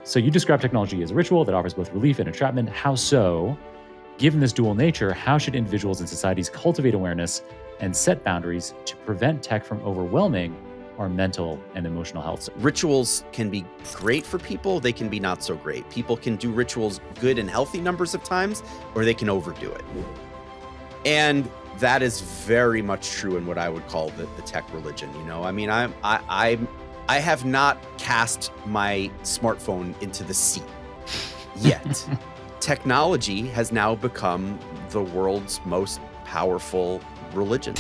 So you describe technology as a ritual that offers both relief and entrapment. How so? Given this dual nature, how should individuals and societies cultivate awareness and set boundaries to prevent tech from overwhelming our mental and emotional health? Rituals can be great for people. They can be not so great. People can do rituals good and healthy numbers of times, or they can overdo it. And that is very much true in what I would call the tech religion. I mean, I have not cast my smartphone into the sea yet. Technology has now become the world's most powerful religion.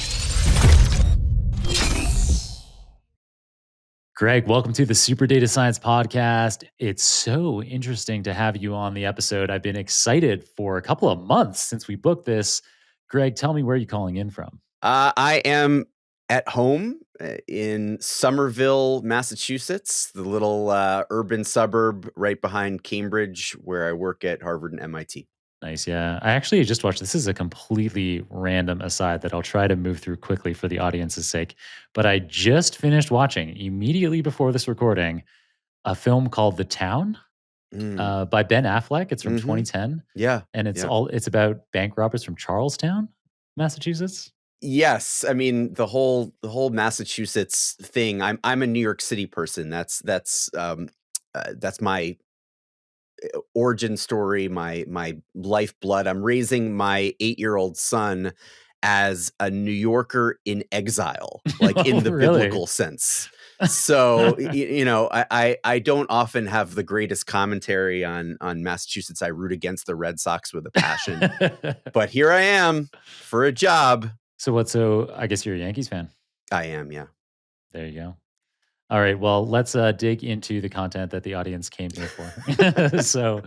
Greg, welcome to the Super Data Science Podcast. It's so interesting to have you on the episode. I've been excited for a couple of months since we booked this. Greg, tell me where you're calling in from. I am at home in Somerville, Massachusetts, the little urban suburb right behind Cambridge, where I work at Harvard and MIT. Nice, yeah. I actually just watched, this is a completely random aside that I'll try to move through quickly for the audience's sake. But I just finished watching, immediately before this recording, a film called The Town by Ben Affleck. It's from 2010. Yeah. And it's about bank robbers from Charlestown, Massachusetts. Yes, I mean the whole Massachusetts thing. I'm a New York City person. That's my origin story, my lifeblood. I'm raising my 8-year-old son as a New Yorker in exile, like in the really? biblical sense. So I don't often have the greatest commentary on Massachusetts. I root against the Red Sox with a passion, but here I am for a job. So I guess you're a Yankees fan. I am, yeah. There you go. All right, well, let's dig into the content that the audience came here for. So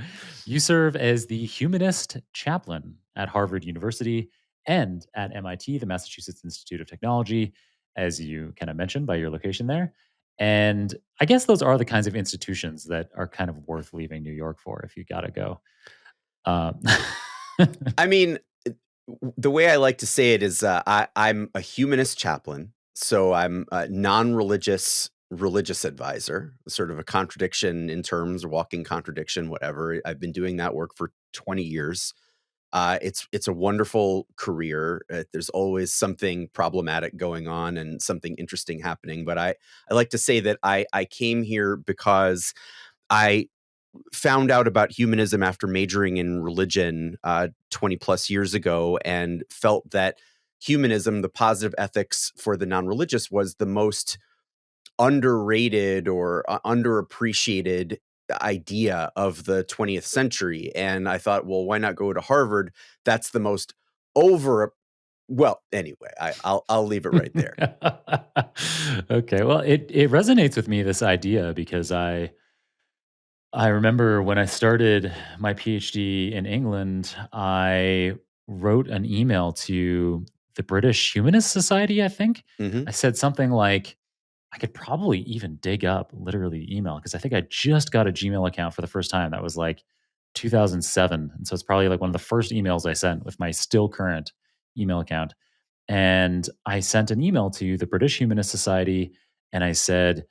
you serve as the humanist chaplain at Harvard University and at MIT, the Massachusetts Institute of Technology, as you kind of mentioned by your location there. And I guess those are the kinds of institutions that are kind of worth leaving New York for if you got to go. I mean, the way I like to say it is I'm a humanist chaplain. So I'm a non-religious religious advisor, sort of a contradiction in terms, walking contradiction, whatever. I've been doing that work for 20 years. It's a wonderful career. There's always something problematic going on and something interesting happening. But I like to say that I came here because I found out about humanism after majoring in religion 20 plus years ago, and felt that humanism, the positive ethics for the non-religious, was the most underrated or underappreciated idea of the 20th century. And I thought, well, why not go to Harvard? That's the most well, anyway, I'll leave it right there. Okay, well, it resonates with me, this idea, because I remember when I started my PhD in England, I wrote an email to the British Humanist Society, I think. Mhm. I said something like, I could probably even dig up literally the email because I think I just got a Gmail account for the first time. That was like 2007. And so it's probably like one of the first emails I sent with my still current email account. And I sent an email to the British Humanist Society and I said,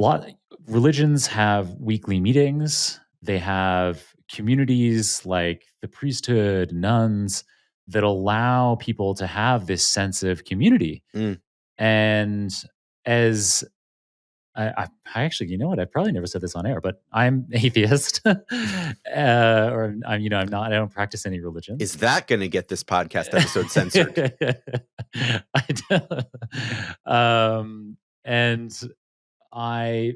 lot religions have weekly meetings. They have communities like the priesthood, nuns that allow people to have this sense of community. Mm. And as I actually, you know what? I probably never said this on air, but I'm atheist, or I'm not. I don't practice any religion. Is that going to get this podcast episode censored? I don't. And I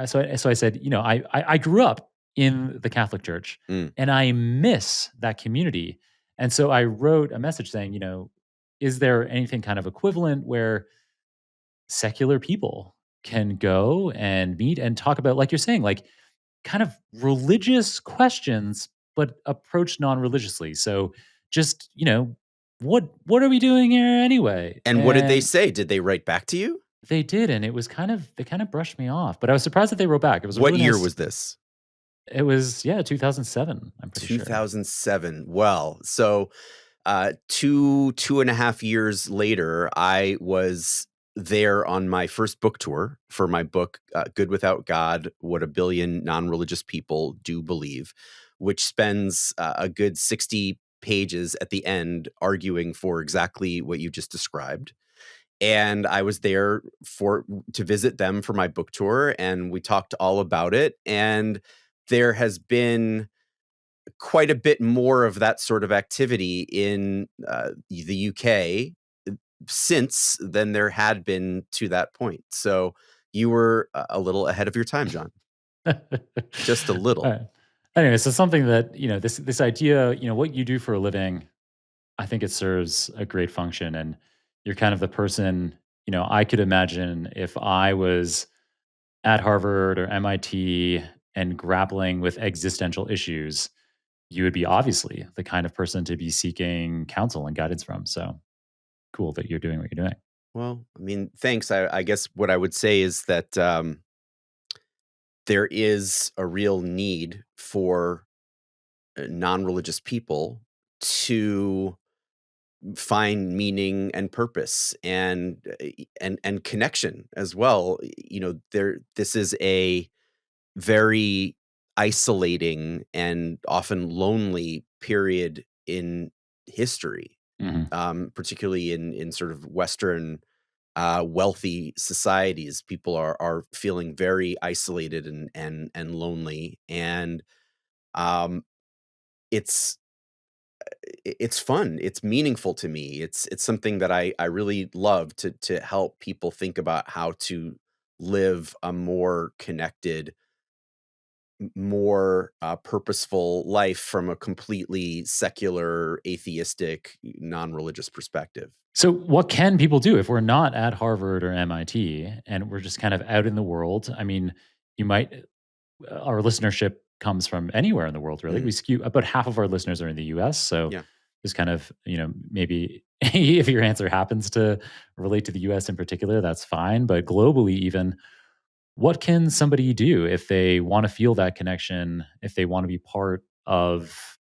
so I said, I grew up in the Catholic Church, Mm. and I miss that community. And so I wrote a message saying, is there anything kind of equivalent where secular people can go and meet and talk about, like you're saying, like kind of religious questions, but approached non-religiously. So just, what are we doing here anyway? And what did they say? Did they write back to you? They did, and it was they kind of brushed me off, but I was surprised that they wrote back. It was a What really year nice. was this? It was 2007. I'm pretty sure. 2007. Well, so 2.5 years later, I was there on my first book tour for my book, Good Without God: What a Billion Non-Religious People Do Believe, which spends a good 60 pages at the end arguing for exactly what you just described. And I was there to visit them for my book tour, and we talked all about it. And there has been quite a bit more of that sort of activity in the UK since than there had been to that point. So you were a little ahead of your time, John, just a little. Uh, anyway, so something that, this idea, what you do for a living, I think it serves a great function. And you're kind of the person, I could imagine if I was at Harvard or MIT and grappling with existential issues, you would be obviously the kind of person to be seeking counsel and guidance from. So cool that you're doing what you're doing. Well, I mean, thanks. I guess what I would say is that there is a real need for non-religious people to find meaning and purpose and connection as well. This is a very isolating and often lonely period in history, Hmm. particularly in sort of Western wealthy societies. People are feeling very isolated and lonely, and um, it's it's fun. It's meaningful to me. It's something that I really love to help people think about how to live a more connected, more purposeful life from a completely secular, atheistic, non-religious perspective. So, what can people do if we're not at Harvard or MIT and we're just kind of out in the world? I mean, you might, our listenership comes from anywhere in the world, really. We Mm, skew about half of our listeners are in the US. So, yeah. just kind of, maybe if your answer happens to relate to the US in particular, that's fine. But globally, even, what can somebody do if they want to feel that connection, if they want to be part of,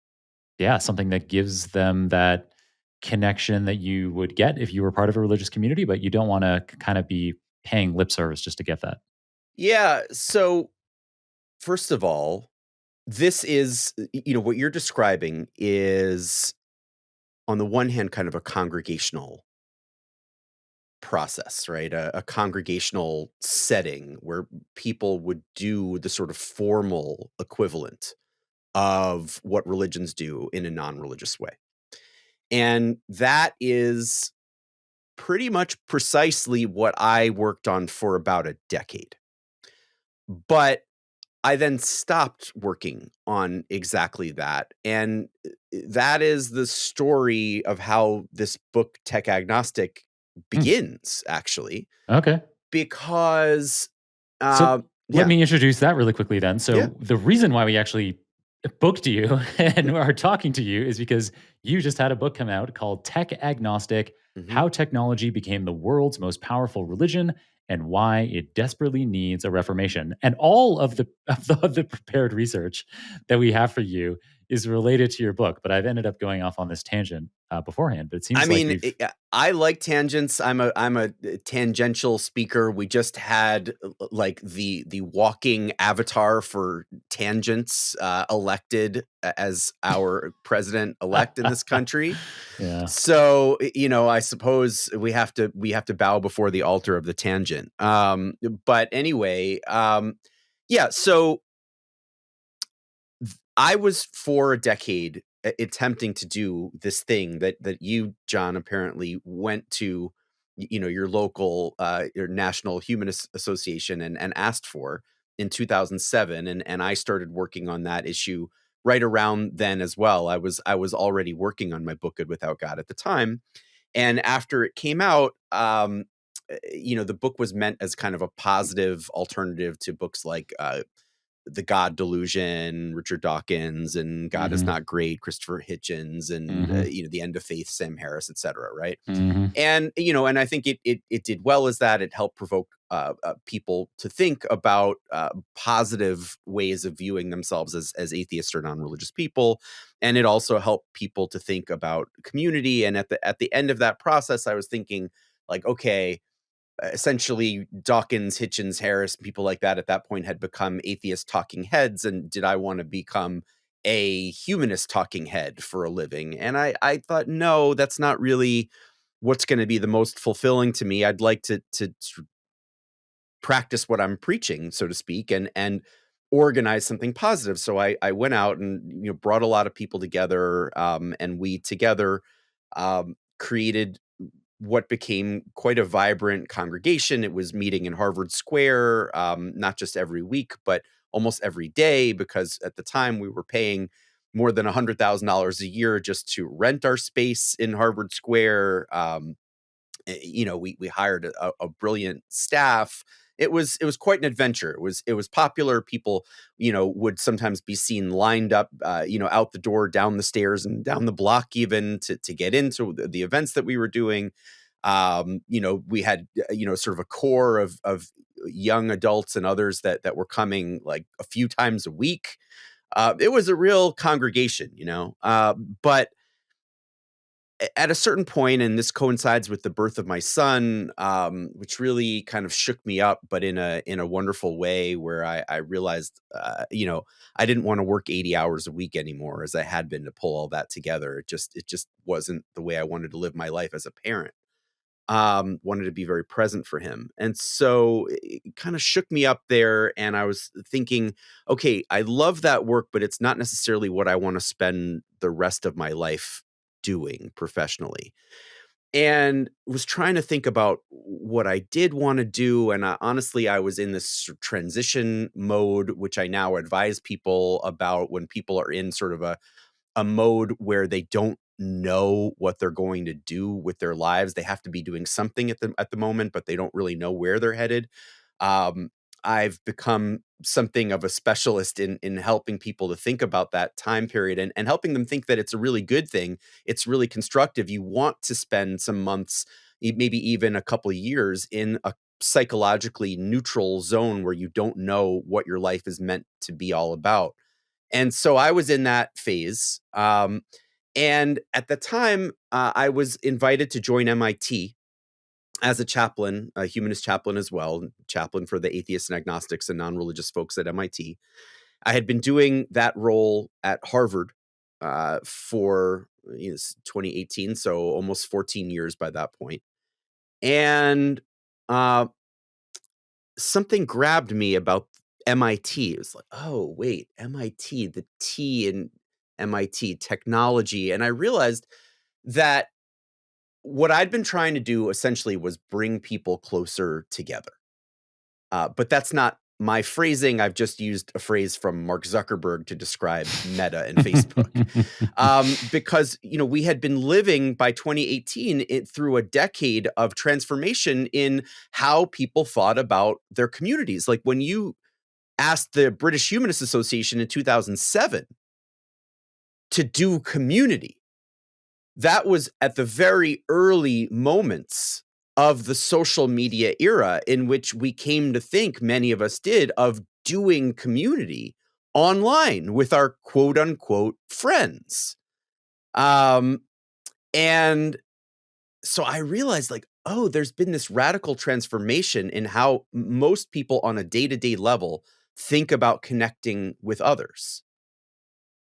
yeah, something that gives them that connection that you would get if you were part of a religious community, but you don't want to kind of be paying lip service just to get that? Yeah. So first of all, this is, what you're describing is on the one hand, kind of a congregational process, right? A congregational setting where people would do the sort of formal equivalent of what religions do in a non-religious way. And that is pretty much precisely what I worked on for about a decade. But I then stopped working on exactly that. And that is the story of how this book, Tech Agnostic, Hmm, begins, actually, okay. because, So let yeah, me introduce that really quickly then. yeah. So the reason why we actually booked you and are talking to you is because you just had a book come out called Tech Agnostic: Mhm. How Technology Became the World's Most Powerful Religion and Why It Desperately Needs a Reformation. And all of the prepared research that we have for you is related to your book, but I've ended up going off on this tangent beforehand, but it I seems like mean, you've I like tangents. I'm a tangential speaker. We just had like the walking avatar for tangents elected as our president elect in this country. yeah. So I suppose we have to bow before the altar of the tangent. But anyway, yeah. So I was for a decade attempting to do this thing that you, John, apparently went to, your local, your National Humanist Association and asked for in 2007, and I started working on that issue right around then as well. I was already working on my book Good Without God at the time, and after it came out, the book was meant as kind of a positive alternative to books like the God Delusion, Richard Dawkins, and God is Hmm. Not Great, Christopher Hitchens, and Hmm. The End of Faith, Sam Harris, etc. Right, Hmm. and I think it did well as that. It helped provoke people to think about positive ways of viewing themselves as atheists or non-religious people, and it also helped people to think about community. And at the end of that process, I was thinking like, okay, essentially Dawkins, Hitchens, Harris, people like that at that point had become atheist talking heads. And did I want to become a humanist talking head for a living? And I thought, no, that's not really what's going to be the most fulfilling to me. I'd like to practice what I'm preaching, so to speak, and organize something positive. So I went out and brought a lot of people together, and we together created what became quite a vibrant congregation. It was meeting in Harvard Square, not just every week, but almost every day, because at the time we were paying more than $100,000 a year just to rent our space in Harvard Square. We hired a brilliant staff. It was quite an adventure. It was popular. People, would sometimes be seen lined up, out the door, down the stairs, and down the block, even to get into the events that we were doing. We had sort of a core of young adults and others that were coming like a few times a week. It was a real congregation, but at a certain point, and this coincides with the birth of my son, which really kind of shook me up, but in a wonderful way, where I realized, I didn't want to work 80 hours a week anymore, as I had been, to pull all that together. It just wasn't the way I wanted to live my life as a parent. Wanted to be very present for him, and so it kind of shook me up there. And I was thinking, okay, I love that work, but it's not necessarily what I want to spend the rest of my life doing professionally. And was trying to think about what I did want to do. And honestly, I was in this transition mode, which I now advise people about when people are in sort of a mode where they don't know what they're going to do with their lives. They have to be doing something at the moment, but they don't really know where they're headed. Um, I've become something of a specialist in helping people to think about that time period, and helping them think that it's a really good thing. It's really constructive. You want to spend some months, maybe even a couple of years, in a psychologically neutral zone where you don't know what your life is meant to be all about. And so I was in that phase. And at the time, I was invited to join MIT as a chaplain, a humanist chaplain as well, chaplain for the atheists and agnostics and non-religious folks at MIT. I had been doing that role at Harvard for 2018, so almost 14 years by that point. And uh, something grabbed me about MIT. It was like, oh, wait, MIT, the T in MIT, technology. And I realized that what I'd been trying to do essentially was bring people closer together. But that's not my phrasing. I've just used a phrase from Mark Zuckerberg to describe Meta and Facebook. Because we had been living by 2018 through a decade of transformation in how people thought about their communities. Like when you asked the British Humanist Association in 2007 to do community, that was at the very early moments of the social media era, in which we came to think, many of us did, of doing community online with our quote unquote friends. Um, and so I realized, like, oh, there's been this radical transformation in how most people on a day-to-day level think about connecting with others.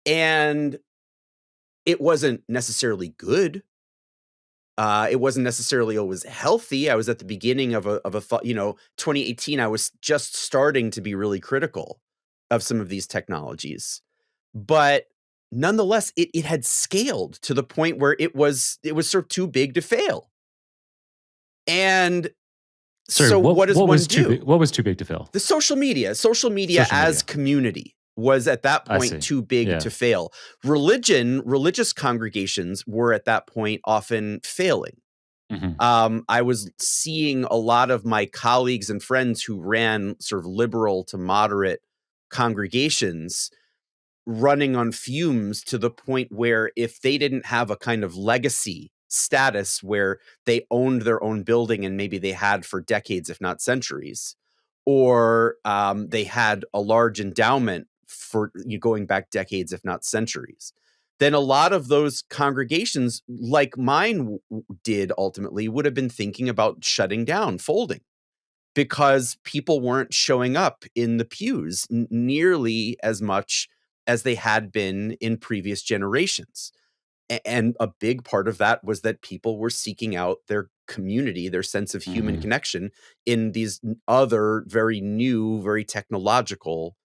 And it wasn't necessarily good. It wasn't necessarily always healthy. I was at the beginning of a thought, 2018, I was just starting to be really critical of some of these technologies. But nonetheless, it had scaled to the point where it was sort of too big to fail. And Sorry, so what does what one was too big? do? What was too big to fail? The social media Social as media. community was at that I point see. too big Yeah. to fail. Religious congregations were at that point often failing. Mhm. I was seeing a lot of my colleagues and friends who ran sort of liberal to moderate congregations running on fumes, to the point where if they didn't have a kind of legacy status where they owned their own building, and maybe they had for decades, if not centuries, or they had a large endowment for going back decades, if not centuries, then a lot of those congregations, like mine did ultimately, would have been thinking about shutting down, folding, because people weren't showing up in the pews nearly as much as they had been in previous generations. And a big part of that was that people were seeking out their community, their sense of human Mhm. connection in these other very new, very technological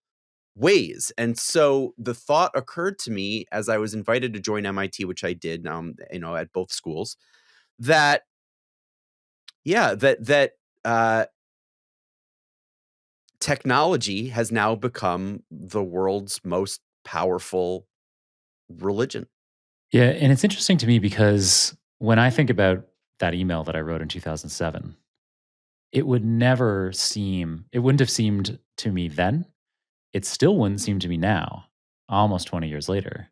ways. And so the thought occurred to me as I was invited to join MIT, which I did, at both schools, that yeah, that technology has now become the world's most powerful religion. Yeah, and it's interesting to me because when I think about that email that I wrote in 2007, it wouldn't have seemed to me then, it still wouldn't seem to me now, almost 20 years later,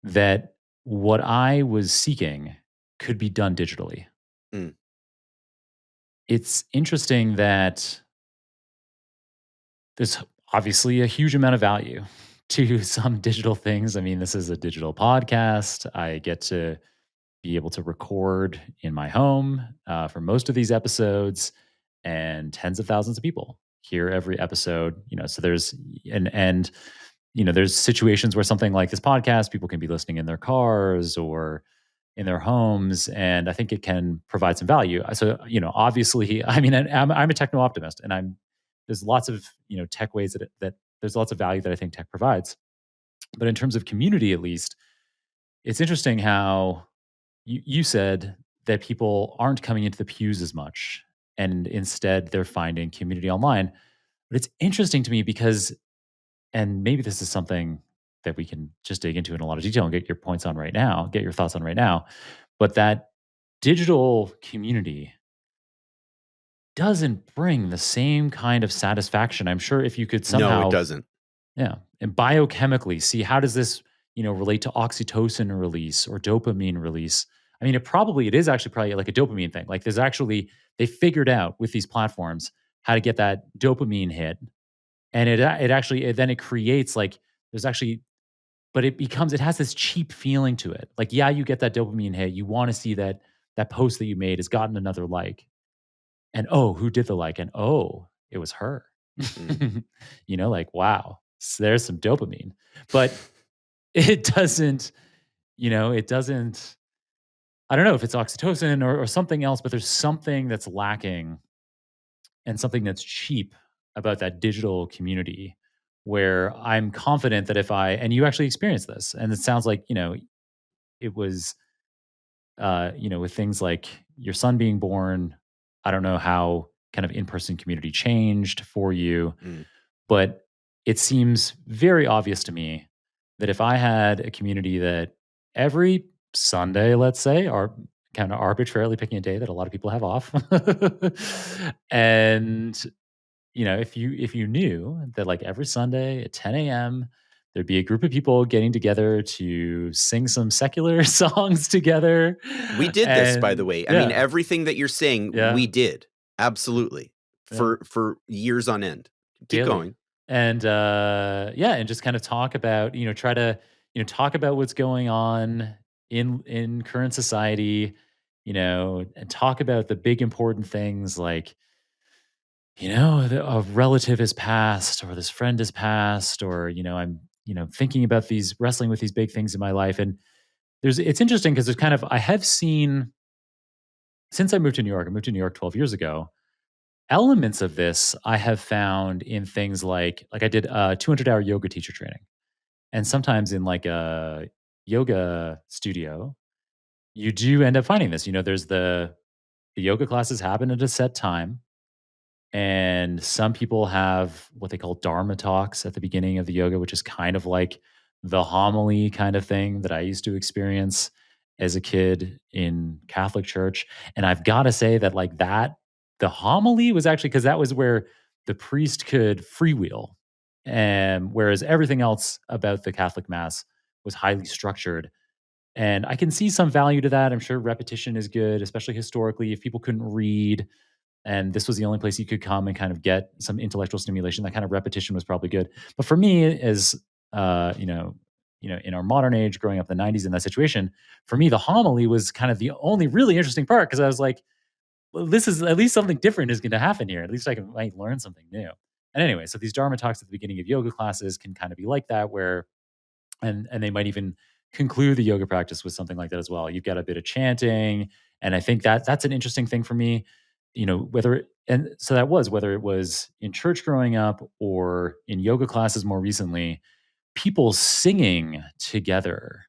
that what I was seeking could be done digitally. Mm, It's interesting that there's obviously a huge amount of value to some digital things. I mean, this is a digital podcast. I get to be able to record in my home for most of these episodes, and tens of thousands of people hear every episode. So there's and there's situations where something like this podcast, people can be listening in their cars or in their homes, and I think it can provide some value. So obviously, I mean, and I'm a techno optimist, and there's lots of tech ways that there's lots of value that I think tech provides. But in terms of community, at least, it's interesting how you said that people aren't coming into the pews as much, and instead they're finding community online. But it's interesting to me because, and maybe this is something that we can just dig into in a lot of detail and get your points on right now, get your thoughts on right now. But that digital community doesn't bring the same kind of satisfaction. I'm sure if you could no, it somehow, doesn't. yeah, and biochemically see how does this, relate to oxytocin release or dopamine release. I mean, it is actually probably like a dopamine thing. Like there's actually they figured out with these platforms how to get that dopamine hit, and then it creates like there's actually, but it has this cheap feeling to it. Like yeah, you get that dopamine hit, you want to see that post that you made has gotten another like, and oh, who did the like, and oh, it was her. Mm. Like wow, there's some dopamine, but it doesn't, it doesn't. I don't know if it's oxytocin or something else, but there's something that's lacking and something that's cheap about that digital community where I'm confident that if I, and you actually experienced this, and it sounds like, it was, with things like your son being born, I don't know how kind of in person community changed for you, Mm. but it seems very obvious to me that if I had a community that every Sunday, let's say, are kind of arbitrarily picking a day that a lot of people have off, and if you knew that like every Sunday at 10 a.m. there'd be a group of people getting together to sing some secular songs together, We did this, by the and way. I mean, yeah, everything that you're saying, yeah, we did. Absolutely. yeah, For years on end. Keep daily, going. and yeah, and just kind of talk about try to talk about what's going on in current society, and talk about the big important things like a relative has passed or this friend has passed or, I'm, thinking about these wrestling with these big things in my life. And it's interesting because there's kind of, I have seen since I moved to New York 12 years ago, elements of this I have found in things like I did a 200-hour yoga teacher training. And sometimes in like a yoga studio, you do end up finding this, there's the yoga classes happen at a set time. And some people have what they call dharma talks at the beginning of the yoga, which is kind of like the homily kind of thing that I used to experience as a kid in Catholic church. And I've got to say that, like, the homily was actually because that was where the priest could freewheel. And whereas everything else about the Catholic Mass was highly structured. And I can see some value to that. I'm sure repetition is good, especially historically. If people couldn't read, and this was the only place you could come and kind of get some intellectual stimulation, that kind of repetition was probably good. But for me, as you know in our modern age, growing up in the 90s in that situation, for me, the homily was kind of the only really interesting part because I was like, well, this is at least something different is going to happen here. At least might learn something new. And anyway, so these Dharma talks at the beginning of yoga classes can kind of be like that, where and they might even conclude the yoga practice with something like that as well. You've got a bit of chanting, and I think that that's an interesting thing for me. And so that was whether it was in church growing up or in yoga classes more recently, people singing together,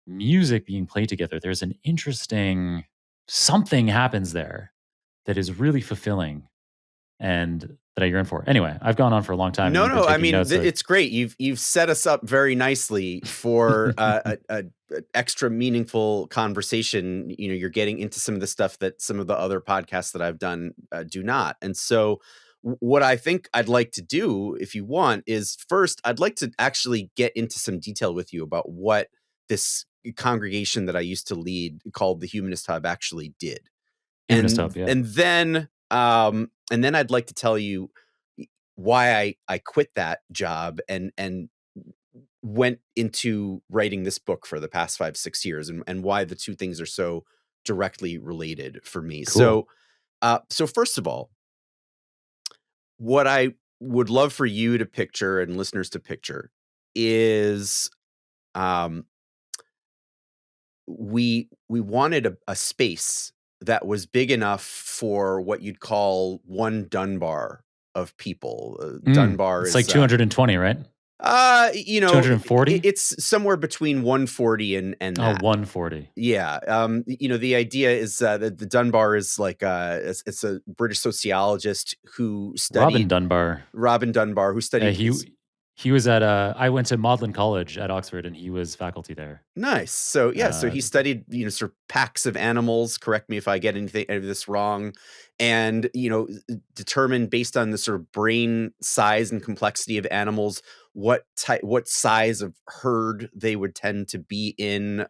music being played together. There's an interesting something happens there that is really fulfilling and that I yearn for. Anyway, I've gone on for a long time and No, you've been no. I taking mean, notes. So it's great. You've set us up very nicely for a extra meaningful conversation. You're getting into some of the stuff that some of the other podcasts that I've done do not. And so, what I think I'd like to do, if you want, is first I'd like to actually get into some detail with you about what this congregation that I used to lead called the Humanist Hub actually did, humanist hope, yeah. and then I'd like to tell you why I quit that job and went into writing this book for the past 5-6 years, and why the two things are so directly related for me. Cool. So first of all, what I would love for you to picture and listeners to picture is, um, we wanted a space that was big enough for what you'd call one Dunbar of people. Dunbar It's like is 220, right? I 240? it's somewhere between 140 and Oh, that. 140. Yeah, the idea is that the Dunbar is like it's a British sociologist who Robin studied Dunbar. Robin Dunbar, who Yeah, studied he was at I went to Magdalen College at Oxford and he was faculty there. Nice. So yeah, so Uh, he studied, sort of packs of animals. Correct me if I get any of this wrong, and determined based on the sort of brain size and complexity of animals what size of herd they would tend to be in.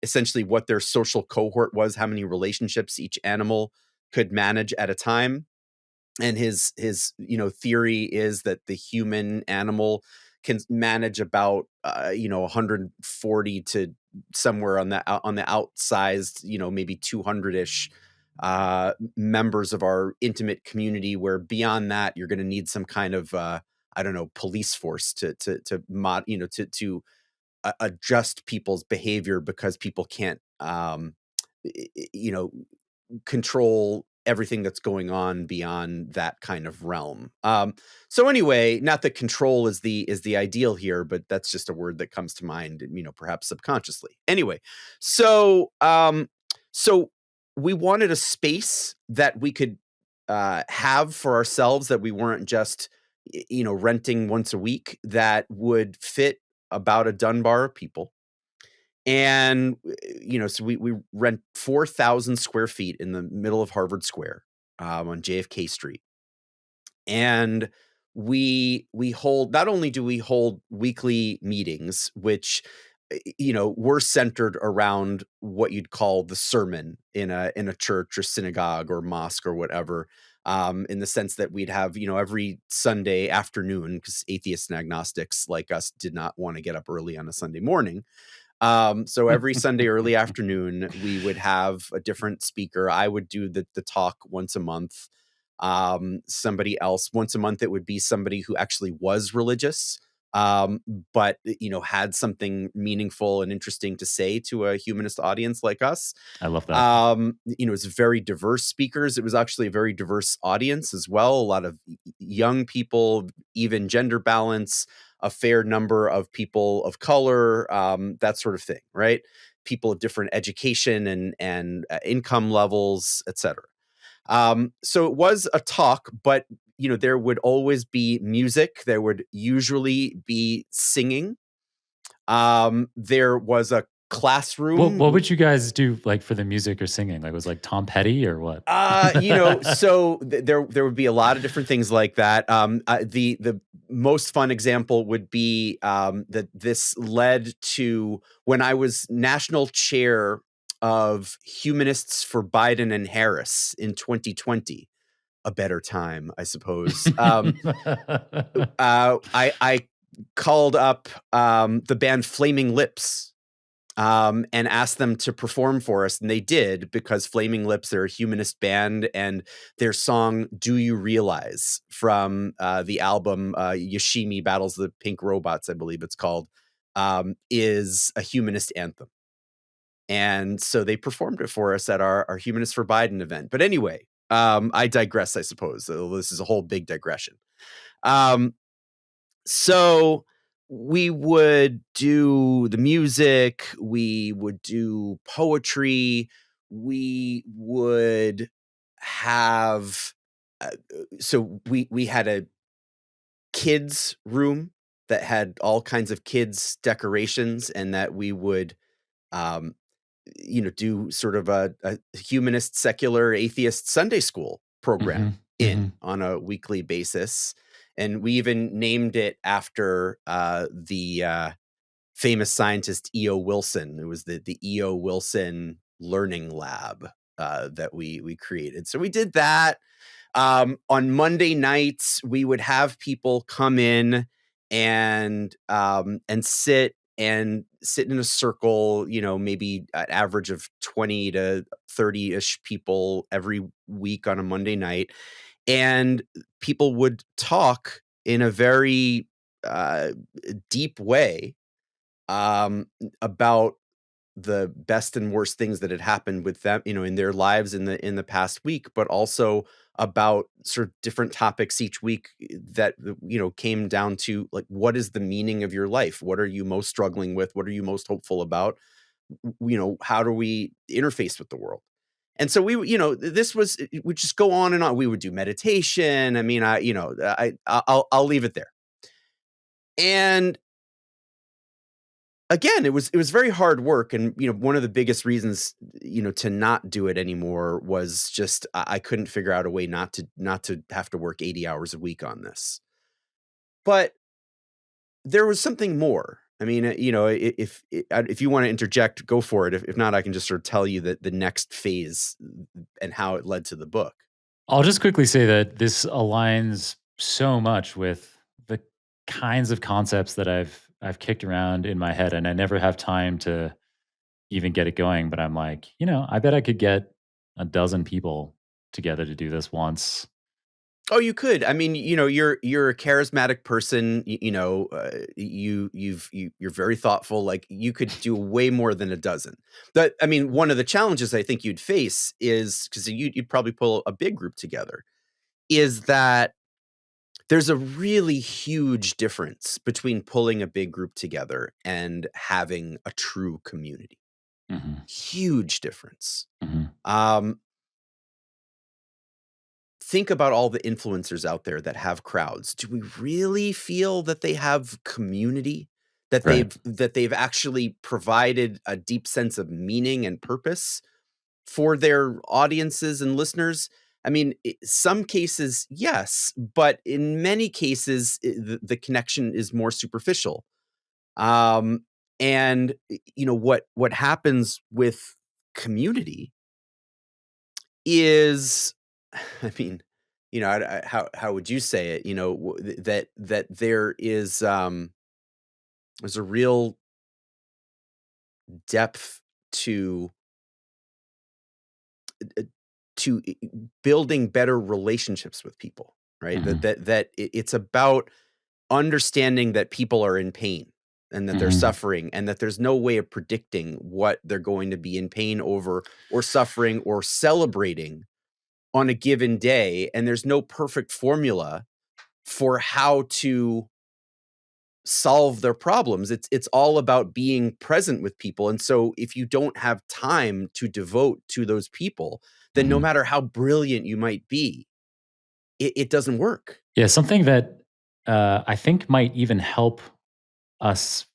Essentially, what their social cohort was, how many relationships each animal could manage at a time. And his theory is that the human animal can manage about 140 to somewhere on the outsized, maybe 200ish members of our intimate community, where beyond that you're going to need some kind of I don't know, police force to mod to adjust people's behavior, because people can't you know control everything that's going on beyond that kind of realm. So anyway, not that control is the ideal here, but that's just a word that comes to mind, perhaps subconsciously. Anyway, so so we wanted a space that we could have for ourselves, that we weren't just renting once a week, that would fit about a Dunbar of people. And, so we rent 4,000 square feet in the middle of Harvard Square, on JFK Street. And we hold, not only do we hold weekly meetings, which, were centered around what you'd call the sermon in a church or synagogue or mosque or whatever, in the sense that we'd have, every Sunday afternoon, because atheists and agnostics like us did not want to get up early on a Sunday morning. So every Sunday early afternoon, we would have a different speaker. I would do the talk once a month. Somebody else once a month. It would be somebody who actually was religious, but had something meaningful and interesting to say to a humanist audience like us. I love that. It's very diverse speakers. It was actually a very diverse audience as well. A lot of young people, even gender balance, a fair number of people of color, that sort of thing, right? People of different education and income levels, etc. So it was a talk, but there would always be music. There would usually be singing. There was a What classroom. would you guys do like for the music or singing? Like was like Tom Petty or what? So there would be a lot of different things like that. The most fun example would be that this led to when I was national chair of humanists for Biden and Harris in 2020. A better time, I suppose. I called up the band Flaming Lips and asked them to perform for us, and they did, because Flaming Lips, they're a humanist band, and their song "Do You Realize" from the album Yoshimi Battles the Pink Robots, I believe it's called, is a humanist anthem. And so they performed it for us at our Humanists for Biden event. But anyway, I digress, I suppose. This is a whole big digression. Um, so we would do the music, we would do poetry, we would have so we had a kids room that had all kinds of kids decorations, and that we would um do sort of a humanist, secular, atheist Sunday school program Mhm. in Mhm. on a weekly basis. And we even named it after the famous scientist E.O. Wilson. It was the E.O. Wilson Learning Lab that we created. So we did that. On Monday nights, we would have people come in and sit in a circle, maybe an average of 20 to 30-ish people every week on a Monday night. And people would talk in a very uh, deep way about the best and worst things that had happened with them, in their lives in the past week, but also about sort of different topics each week that came down to, like, what is the meaning of your life? What are you most struggling with? What are you most hopeful about? How do we interface with the world? And so this was it would just go on and on. We would do meditation. I mean, I'll leave it there. And again, it was very hard work, and, one of the biggest reasons, to not do it anymore was just I couldn't figure out a way not to have to work 80 hours a week on this. But there was something more. I mean, if you wanna interject, go for it. If not, I can just sort of tell you the next phase and how it led to the book. I'll just quickly say that this aligns so much with the kinds of concepts that I've kicked around in my head, and I never have time to even get it going, but I'm like, I bet I could get a dozen people together to do this once. Oh, you could. I mean, you're a charismatic person. You're very thoughtful. Like, you could do way more than a dozen. But I mean, one of the challenges I think you'd face is, because you'd probably pull a big group together, is that there's a really huge difference between pulling a big group together and having a true community. Mhm. Huge difference. Mhm. Um, think about all the influencers out there that have crowds. Do we really feel that they have community? That Right. they've actually provided a deep sense of meaning and purpose for their audiences and listeners? I mean, some cases, yes, but in many cases, the connection is more superficial. Um, and what happens with community is, I mean, how would you say it? That there's a real depth to uh, building better relationships with people, right? Mhm. It's about understanding that people are in pain and that they're Mhm. suffering, and that there's no way of predicting what they're going to be in pain over, or suffering, or celebrating on a given day, and there's no perfect formula for how to solve their problems. It's all about being present with people. And so if you don't have time to devote to those people, then no Mhm. matter how brilliant you might be, it doesn't work. Yeah, something that, I think might even help us,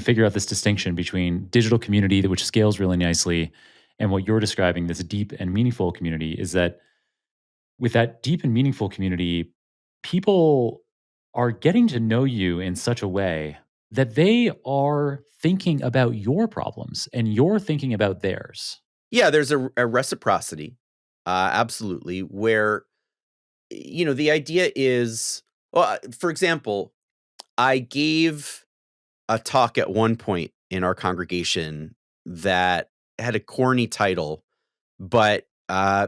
figure out this distinction between digital community, which scales really nicely, and what you're describing, this deep and meaningful community, is that with that deep and meaningful community, people are getting to know you in such a way that they are thinking about your problems and you're thinking about theirs. Yeah, there's a reciprocity, absolutely, where the idea is, well, for example, I gave a talk at one point in our congregation that had a corny title, but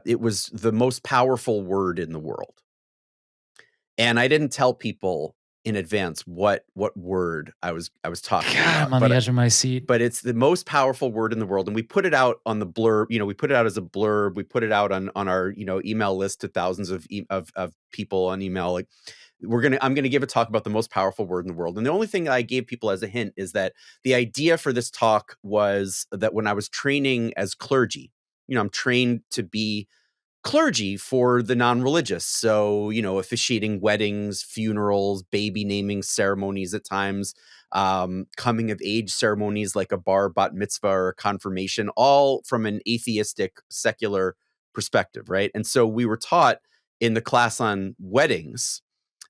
it was the most powerful word in the world. And I didn't tell people in advance what word I was talking God, I'm about, on the edge of my seat. but it's the most powerful word in the world, and we put it out on the blurb. We put it out as a blurb. We put it out on our email list to thousands of people on email. Like, I'm gonna give a talk about the most powerful word in the world. And the only thing I gave people as a hint is that the idea for this talk was that when I was training as clergy, I'm trained to be clergy for the non-religious. So, officiating weddings, funerals, baby naming ceremonies at times, coming of age ceremonies like a bar bat mitzvah or a confirmation, all from an atheistic, secular perspective, right? And so we were taught in the class on weddings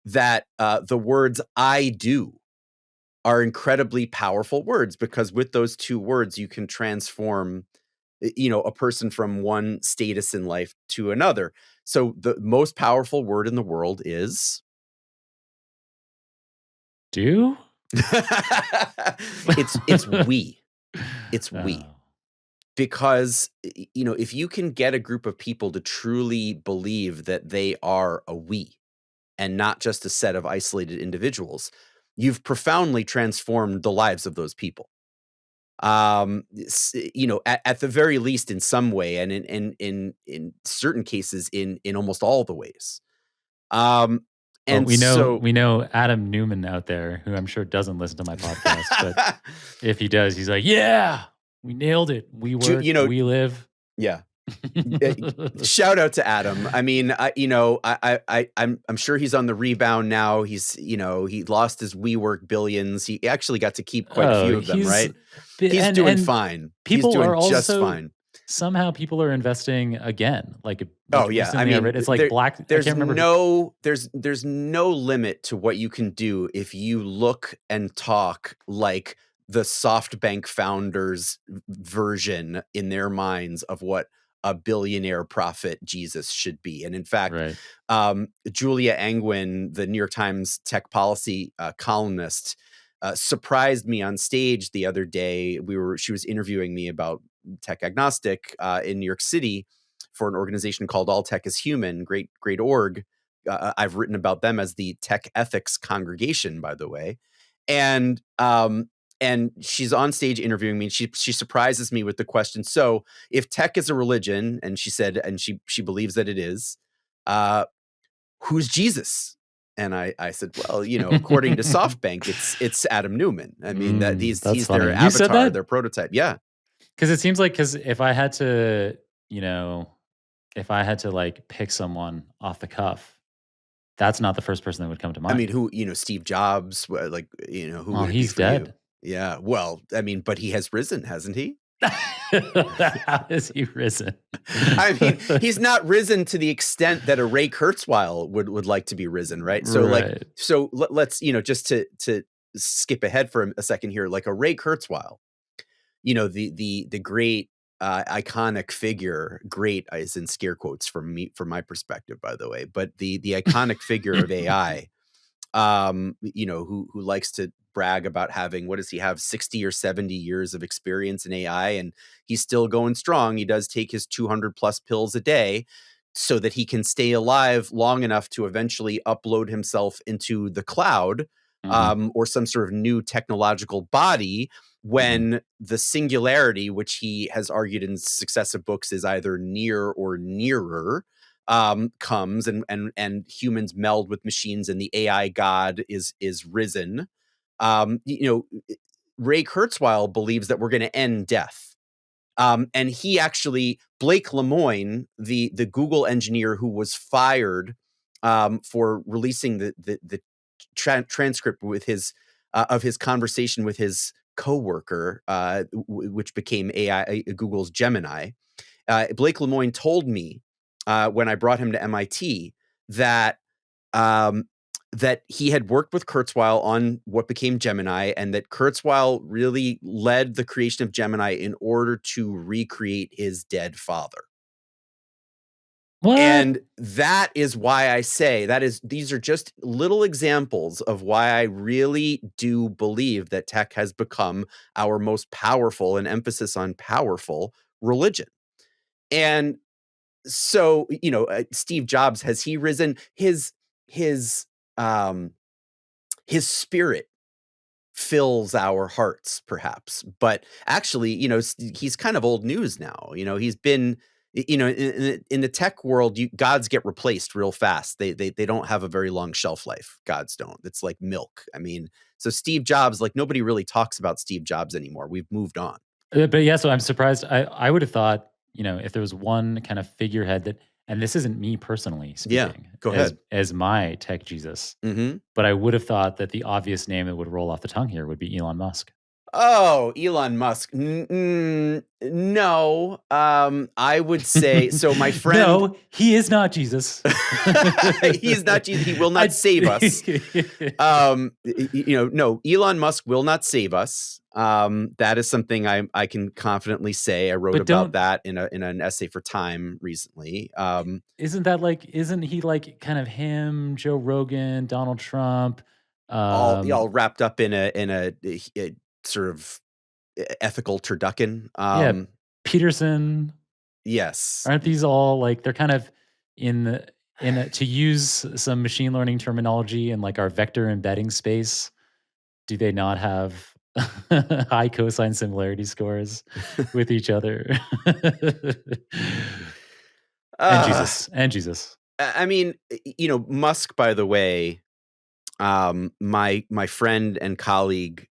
that the words "I do" are incredibly powerful words, because with those two words, you can transform a person from one status in life to another. So the most powerful word in the world is Do? it's we. It's we. Oh, Because if you can get a group of people to truly believe that they are a we and not just a set of isolated individuals, you've profoundly transformed the lives of those people. At the very least in some way, and in certain cases in almost all the ways. Um, well, and so we know Adam Newman out there, who I'm sure doesn't listen to my podcast, but if he does, he's like, "Yeah, we nailed it. We Ju- work, you know, we live." yeah. Uh, Shout out to Adam. I mean, I'm sure he's on the rebound now. He lost his WeWork billions. He actually got to keep quite a Oh, few of them, he's right? He's doing and fine. He's people are doing just also fine. somehow people are investing again. Oh Like yeah, I recently I mean, read it's like black I there's can't remember who. no there's no limit to what you can do if you look and talk like the SoftBank founders version in their minds of what a billionaire prophet Jesus should be. And in fact, Right. Julia Angwin, the New York Times tech policy columnist, surprised me on stage the other day. She was interviewing me about Tech Agnostic in New York City for an organization called All Tech is Human, great org. I've written about them as the Tech Ethics Congregation, by the way. And she's on stage interviewing me, and she surprises me with the question. So, if tech is a religion, and she said, and she believes that it is, uh, who's Jesus? And I said, well, according to SoftBank, it's Adam Newman. I mean, that That's he's funny. their You said avatar, that? their prototype. Yeah. Because it seems like because if I had to, you know, if I had to like pick someone off the cuff, that's not the first person that would come to I mean, mind. Steve Jobs, like, who Well, would it be he's for you? dead. Yeah. Well, I mean, but he has risen, hasn't he? How has he risen? I mean, he's not risen to the extent that a Ray Kurzweil would like to be risen, right? So like, Right. let's, just to skip ahead for a second here, like a Ray Kurzweil, the great iconic figure, great is in scare quotes from my perspective, by the way, but the iconic figure of AI, who likes to brag about having, what does he have, 60 or 70 years of experience in AI, and he's still going strong. He does take his 200 plus pills a day so that he can stay alive long enough to eventually upload himself into the cloud, Mhm, or some sort of new technological body, mhm. when the singularity, which he has argued in successive books is either near or nearer, comes, and humans meld with machines, and the AI god is risen. Um, you know, Ray Kurzweil believes that we're going to end death. And he actually, Blake Lemoine, the Google engineer who was fired for releasing the transcript with his of his conversation with his coworker, which became AI, Google's Gemini. Blake Lemoine told me when I brought him to MIT that um, that he had worked with Kurzweil on what became Gemini, and that Kurzweil really led the creation of Gemini in order to recreate his dead father. What? And that is why I say these are just little examples of why I really do believe that tech has become our most powerful, and emphasis on powerful, religion. And so, Steve Jobs, has he risen? His um his spirit fills our hearts, perhaps, but actually, he's kind of old news now. He's been, in the tech world, gods get replaced real fast. They don't have a very long shelf life. Gods don't. It's like milk. I mean, so Steve Jobs, like, nobody really talks about Steve Jobs anymore. We've moved on. But yeah, so I'm surprised. I would have thought, if there was one kind of figurehead that, and this isn't me personally Yeah, speaking go as ahead. my tech Jesus, Hmm. but I would have thought that the obvious name that would roll off the tongue here would be Elon Musk. Oh, Elon Musk. No, I would say so. My friend, No, he is not Jesus. he's not Jesus. He will not I save us. No, Elon Musk will not save us. That is something I can confidently say. I wrote but about don't that in an essay for Time recently. isn't he like kind of him, Joe Rogan, Donald Trump? All wrapped up in a sort of ethical turducken. Yeah, Peterson. Yes. Aren't these all like they're kind of in the to use some machine learning terminology in like our vector embedding space? Do they not have high cosine similarity scores with each other? And uh, Jesus, and Jesus. I mean, Musk, by the way, my friend and colleague,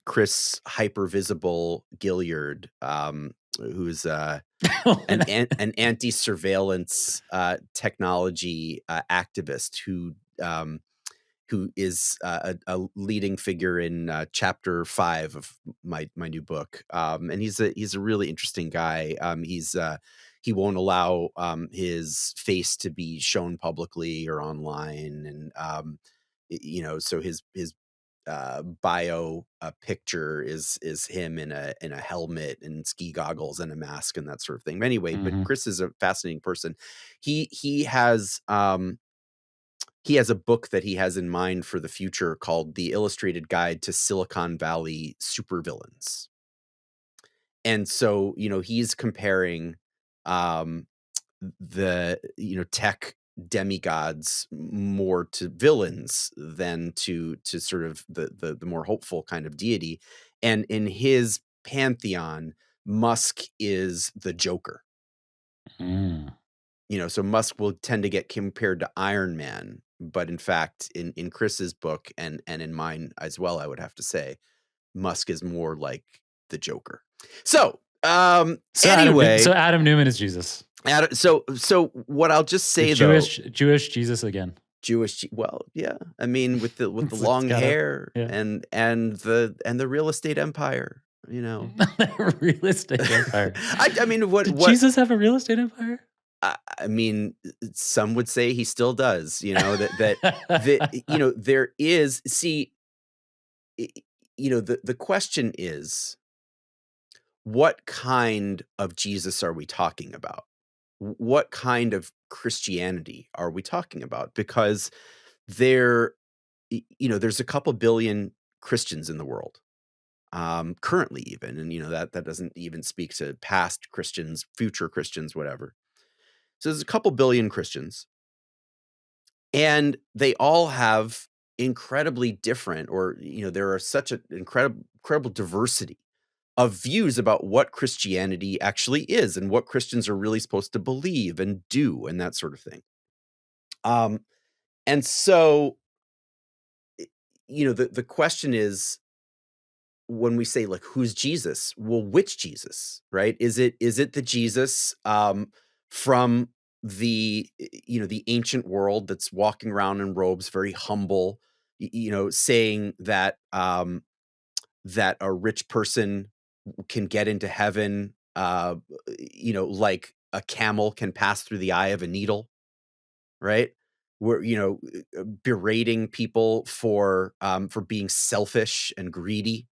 Chris Hypervisible Gilliard, who's an anti-surveillance technology activist who is a leading figure in chapter 5 of my new book, and he's a really interesting guy. He won't allow his face to be shown publicly or online, and so his bio picture is him in a helmet and ski goggles and a mask and that sort of thing. But anyway, but Mhm. Chris is a fascinating person. He has a book that he has in mind for the future called The Illustrated Guide to Silicon Valley Supervillains. And so, he's comparing um tech demigods more to villains than to sort of the more hopeful kind of deity. And in his pantheon, Musk is the Joker. Mm. So Musk will tend to get compared to Iron Man, but in fact, in Chris's book and in mine as well, I would have to say, Musk is more like the Joker. So, So anyway, Adam Newman is Jesus. so what I'll just The say though, Jewish Jesus again. Well, yeah, I mean, with the It's long gotta, hair yeah. and the real estate empire, Real estate empire. I mean, Did what Jesus have a real estate empire? I mean, some would say he still does. That there is, see, i- the question is, what kind of Jesus are we talking about? What kind of Christianity are we talking about? Because there there's a couple billion Christians in the world, currently even, and that doesn't even speak to past Christians, future Christians, whatever. So there's a couple billion Christians, and they all have incredibly different, or there are such an incredible diversity of views about what Christianity actually is and what Christians are really supposed to believe and do and that sort of thing. Um, and so, the question is, when we say, like, who's Jesus? Well, which Jesus, right? Is it the Jesus from the ancient world that's walking around in robes, very humble, saying that a rich person can get into heaven, like a camel can pass through the eye of a needle, right? We're, berating people for being selfish and greedy,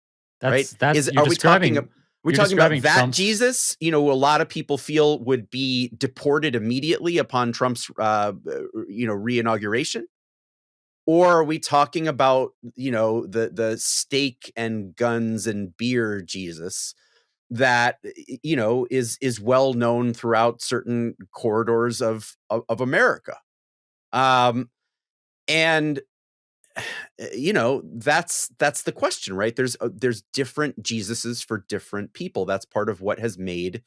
right? That's Is you're are we talking describing. We're You're talking about describing that Trump's. Jesus, a lot of people feel would be deported immediately upon Trump's, re-inauguration? Or are we talking about, the steak and guns and beer Jesus that, is well known throughout certain corridors of America? Um, and that's the question, right? There's different Jesuses for different people. That's part of what has made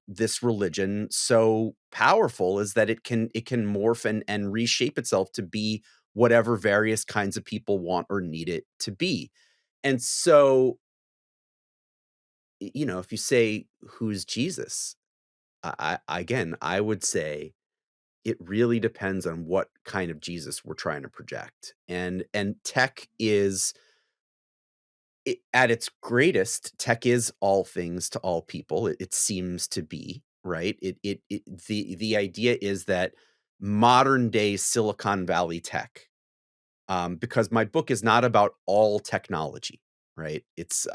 this religion so powerful, is that it can morph and reshape itself to be whatever various kinds of people want or need it to be. And so, if you say who's Jesus, again, I would say it really depends on what kind of Jesus we're trying to project. And tech is, at its greatest, tech is all things to all people. It seems to be, right? The idea is that modern day Silicon Valley tech, because my book is not about all technology, right? It's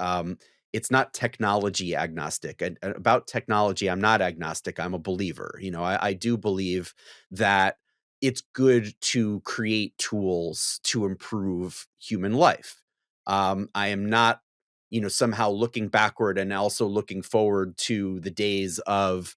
not technology agnostic. And about technology, I'm not agnostic. I'm a believer. I do believe that it's good to create tools to improve human life. I am not, somehow looking backward and also looking forward to the days of,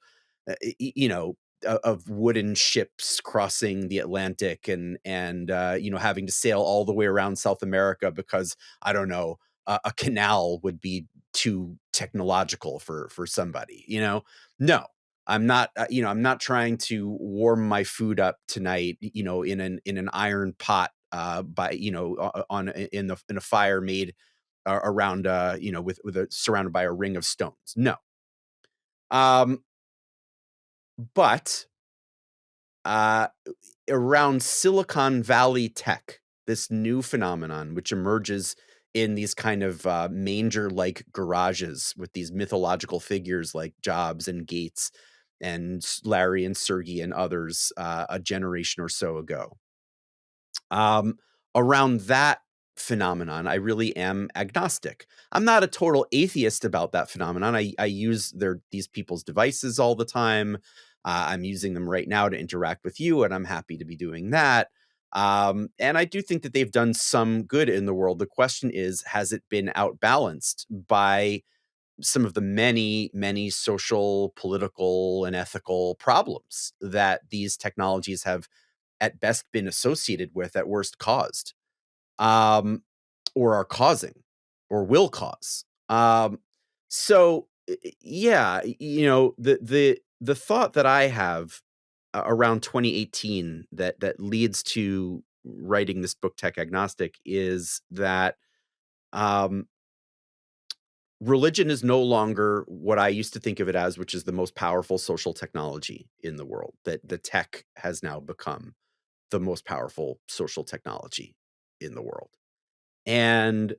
of wooden ships crossing the Atlantic and having to sail all the way around South America because, I don't know, a canal would be too technological for somebody. No, I'm not trying to warm my food up tonight, in an iron pot, by on in a fire made, around, with a surrounded by a ring of stones. No. Um, but uh around Silicon Valley tech, this new phenomenon which emerges in these kind of, manger-like garages with these mythological figures like Jobs and Gates and Larry and Sergey and others, a generation or so ago. Um, Around that phenomenon, I really am agnostic. I'm not a total atheist about that phenomenon. I use these people's devices all the time. I'm using them right now to interact with you, and I'm happy to be doing that. And I do think that they've done some good in the world. The question is, has it been outbalanced by some of the many, many social, political, and ethical problems that these technologies have at best been associated with, at worst caused, um, or are causing, or will cause. So yeah, the thought that I have, around 2018, that leads to writing this book, Tech Agnostic, is that, um, religion is no longer what I used to think of it as, which is the most powerful social technology in the world. That the tech has now become the most powerful social technology in the world. And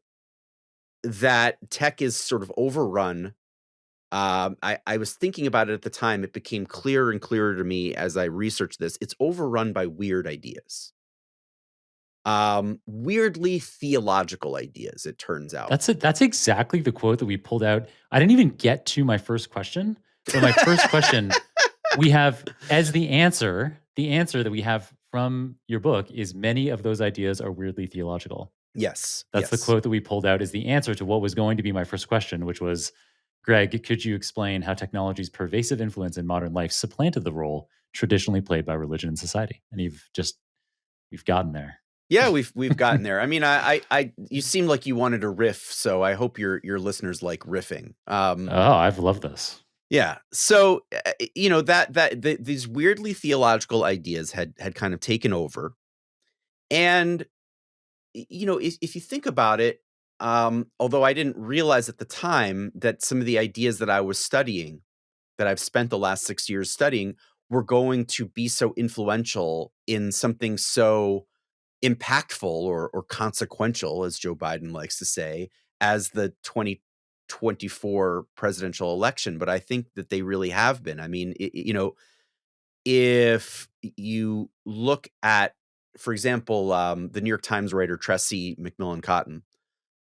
that tech is sort of overrun. I was thinking about it at the time. It became clearer and clearer to me as I researched this. It's overrun by weird ideas, weirdly theological ideas, it turns out. That's it. That's exactly the quote that we pulled out. I didn't even get to my first question, but my first question we have as the answer that we have from your book is many of those ideas are weirdly theological. Yes, That's the yes. quote that we pulled out as the answer to what was going to be my first question, which was, Greg, could you explain how technology's pervasive influence in modern life supplanted the role traditionally played by religion in society? And we've gotten there. Yeah, we've gotten there. I mean, you seem like you wanted to riff, so I hope your listeners like riffing. Oh, I've loved this. Yeah. So, these weirdly theological ideas had kind of taken over, and if you think about it, although I didn't realize at the time that some of the ideas that I was studying, that I've spent the last 6 years studying, were going to be so influential in something so impactful or consequential, as Joe Biden likes to say, as the 2024 presidential election. But I think that they really have been. I mean, if you look at, for example, the New York Times writer Tressie McMillan Cotton,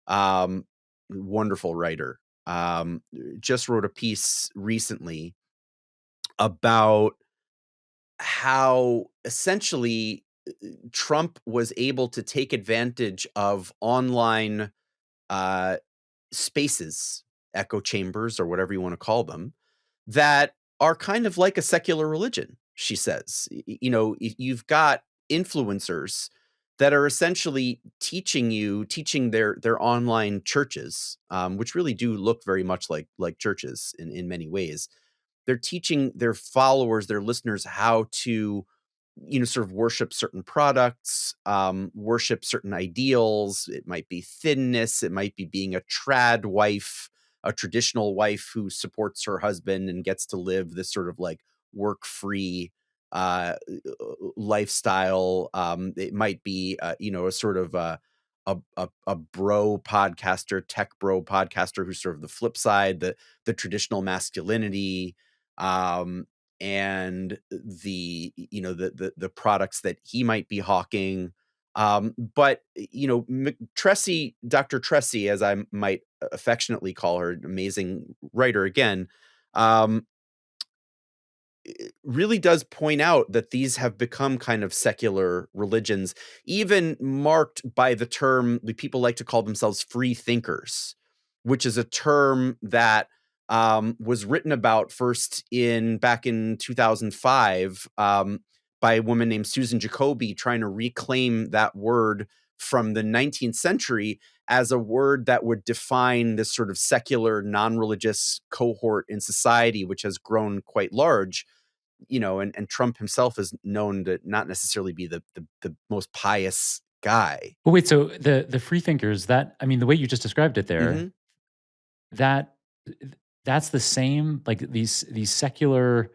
um, wonderful writer. um, just wrote a piece recently about how essentially Trump was able to take advantage of online uh, spaces, echo chambers, or whatever you want to call them, that are kind of like a secular religion, she says. You've got influencers that are essentially teaching their online churches, which really do look very much like churches in many ways. They're teaching their followers, their listeners, how to, sort of worship certain products, worship certain ideals. It might be thinness. It might be being a trad wife, a traditional wife who supports her husband and gets to live this sort of like work free lifestyle. It might be, a sort of a bro podcaster, tech bro podcaster, who's sort of the flip side, the traditional masculinity, um, and the products that he might be hawking. But Tressie, Dr. Tressie, as I might affectionately call her, an amazing writer again, um, really does point out that these have become kind of secular religions, even marked by the term that people like to call themselves free thinkers, which is a term that was written about first in back in 2005 by a woman named Susan Jacoby, trying to reclaim that word from the 19th century as a word that would define this sort of secular, non-religious cohort in society, which has grown quite large. And Trump himself is known to not necessarily be the most pious guy. But wait, so the free thinkers, that I mean, the way you just described it there, Mhm. that that's the same, like, these secular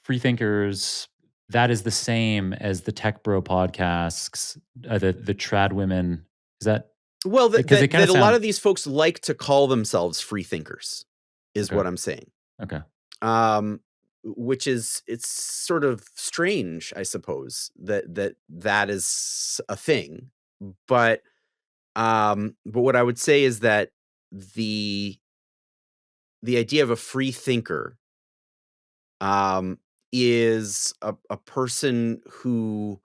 free thinkers, that is the same as the tech bro podcasts, the trad women. Is that Well, that because they that kinda that a lot sound of these folks like to call themselves free thinkers, is okay, what I'm saying. okay. Um, which is, it's sort of strange, I suppose, that is a thing. But but what I would say is that the the idea of a free thinker um, is a person who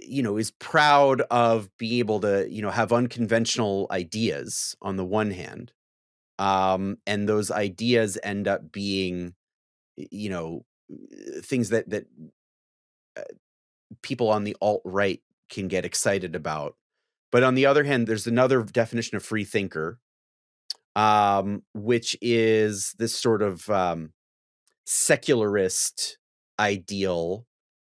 is proud of being able to, have unconventional ideas on the one hand, and those ideas end up being, things that people on the alt right can get excited about. But on the other hand, there's another definition of free thinker, which is this sort of secularist ideal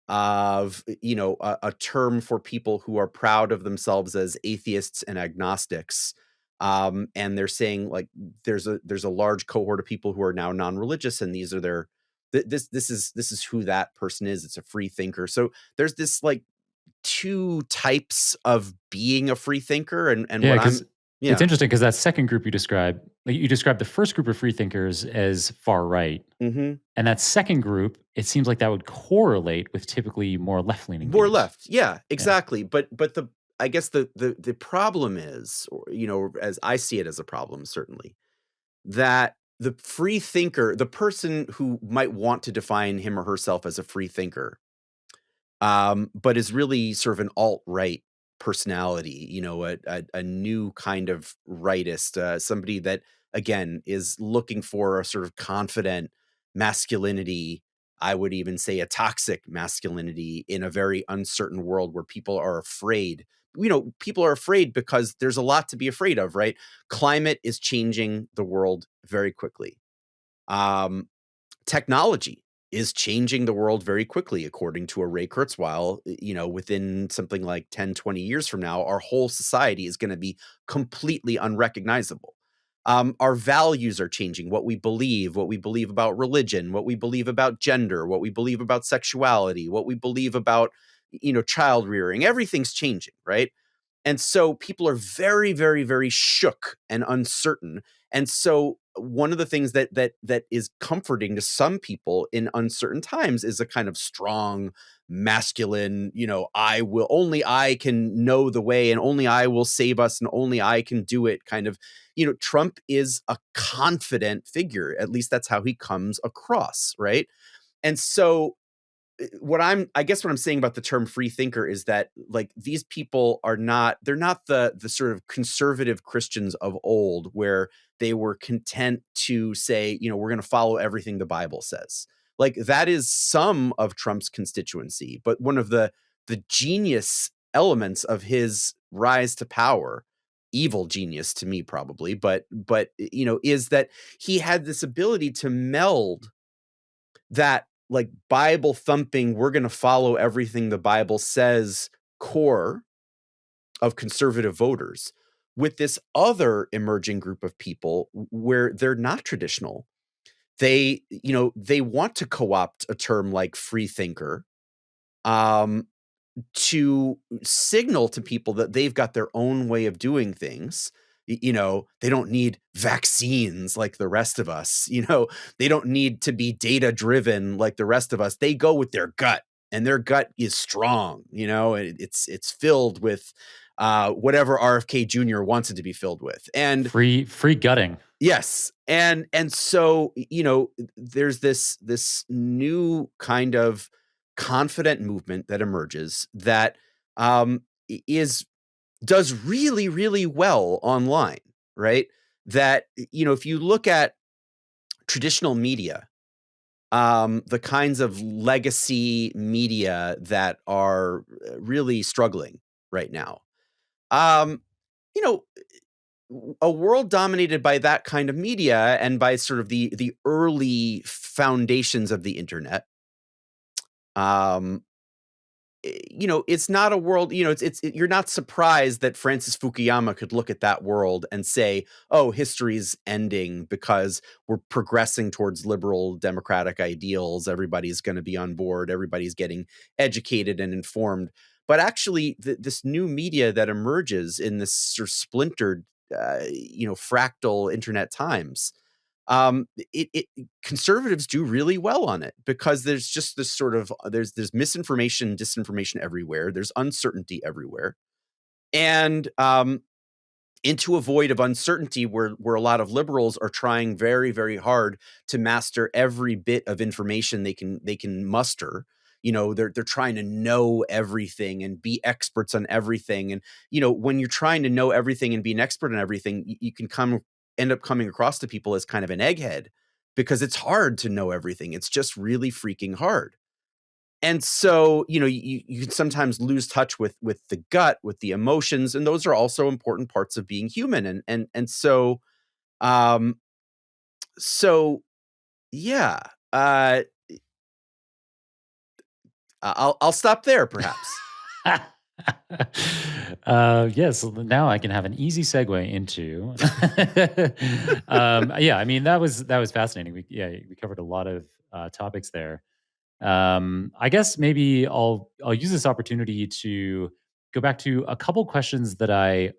of, a term for people who are proud of themselves as atheists and agnostics. And they're saying, like, there's a large cohort of people who are now non-religious, and these are their this is who that person is. It's a free thinker. So there's this like two types of being a free thinker, and Yeah, what because I'm it's yeah. interesting because that second group you described, like, you described the first group of free thinkers as far right, Mhm. and that second group, it seems like that would correlate with typically more left-leaning More views. left. Yeah, Yeah. exactly. But the I guess the problem is, or, as I see it as a problem, certainly, that the free thinker, the person who might want to define him or herself as a free thinker, but is really sort of an alt-right personality, a new kind of rightist, somebody that, again, is looking for a sort of confident masculinity. I would even say a toxic masculinity in a very uncertain world where people are afraid. People are afraid because there's a lot to be afraid of, right? Climate is changing the world very quickly. Um, Technology is changing the world very quickly, according to a Ray Kurzweil. Within something like 10, 20 years from now, our whole society is going to be completely unrecognizable. Our values are changing, what we believe about religion, what we believe about gender, what we believe about sexuality, what we believe about, child rearing. Everything's changing, right? And so people are very, very, very shook and uncertain. And so one of the things that is comforting to some people in uncertain times is a kind of strong, masculine, I will only I can know the way and only I will save us and only I can do it kind of. Trump is a confident figure. At least that's how he comes across, right? And so I guess what I'm saying about the term free thinker is that like these people they're not the sort of conservative Christians of old where they were content to say, we're going to follow everything the Bible says. Like that is some of Trump's constituency, but one of the genius elements of his rise to power, evil genius to me probably, but is that he had this ability to meld that like Bible thumping, we're going to follow everything the Bible says core of conservative voters with this other emerging group of people where they're not traditional. They want to co-opt a term like free thinker, um, to signal to people that they've got their own way of doing things. They don't need vaccines like the rest of us. They don't need to be data driven like the rest of us. They go with their gut, and their gut is strong. It's filled with whatever RFK Jr. wants it to be filled with. And Free gutting. yes. And so, there's this new kind of confident movement that emerges that is does really, really well online, right? That, if you look at traditional media, the kinds of legacy media that are really struggling right now, um, you know, a world dominated by that kind of media and by sort of the early foundations of the internet, um it's not a world, you're not surprised that Francis Fukuyama could look at that world and say, "Oh, history's ending because we're progressing towards liberal democratic ideals. Everybody's going to be on board. Everybody's getting educated and informed." But actually, this new media that emerges in this sort of splintered, fractal internet times, it conservatives do really well on it because there's just this sort of there's misinformation, disinformation everywhere. There's uncertainty everywhere, and into a void of uncertainty where a lot of liberals are trying very, very hard to master every bit of information they can muster. They're trying to know everything and be experts on everything. And when you're trying to know everything and be an expert on everything, you can end up coming across to people as kind of an egghead because it's hard to know everything. It's just really freaking hard. And so, you can sometimes lose touch with the gut, with the emotions, and those are also important parts of being human. And so, um, so yeah, uh, I'll stop there, perhaps. Yes, now I can have an easy segue into. Yeah, I mean that was fascinating. We covered a lot of topics there. I guess maybe I'll use this opportunity to go back to a couple questions that I.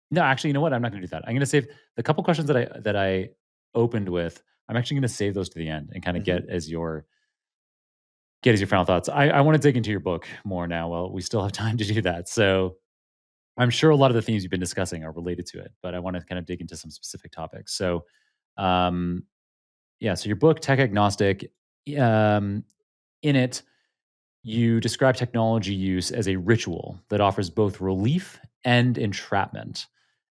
No, actually, you know what? I'm not going to do that. I'm going to save the couple questions that I opened with. I'm actually going to save those to the end and kind of Mhm. get as your final thoughts. I want to dig into your book more now. Well, we still have time to do that. So I'm sure a lot of the themes you've been discussing are related to it, but I want to kind of dig into some specific topics. So, um, yeah. So your book, Tech Agnostic, um, in it, you describe technology use as a ritual that offers both relief and entrapment.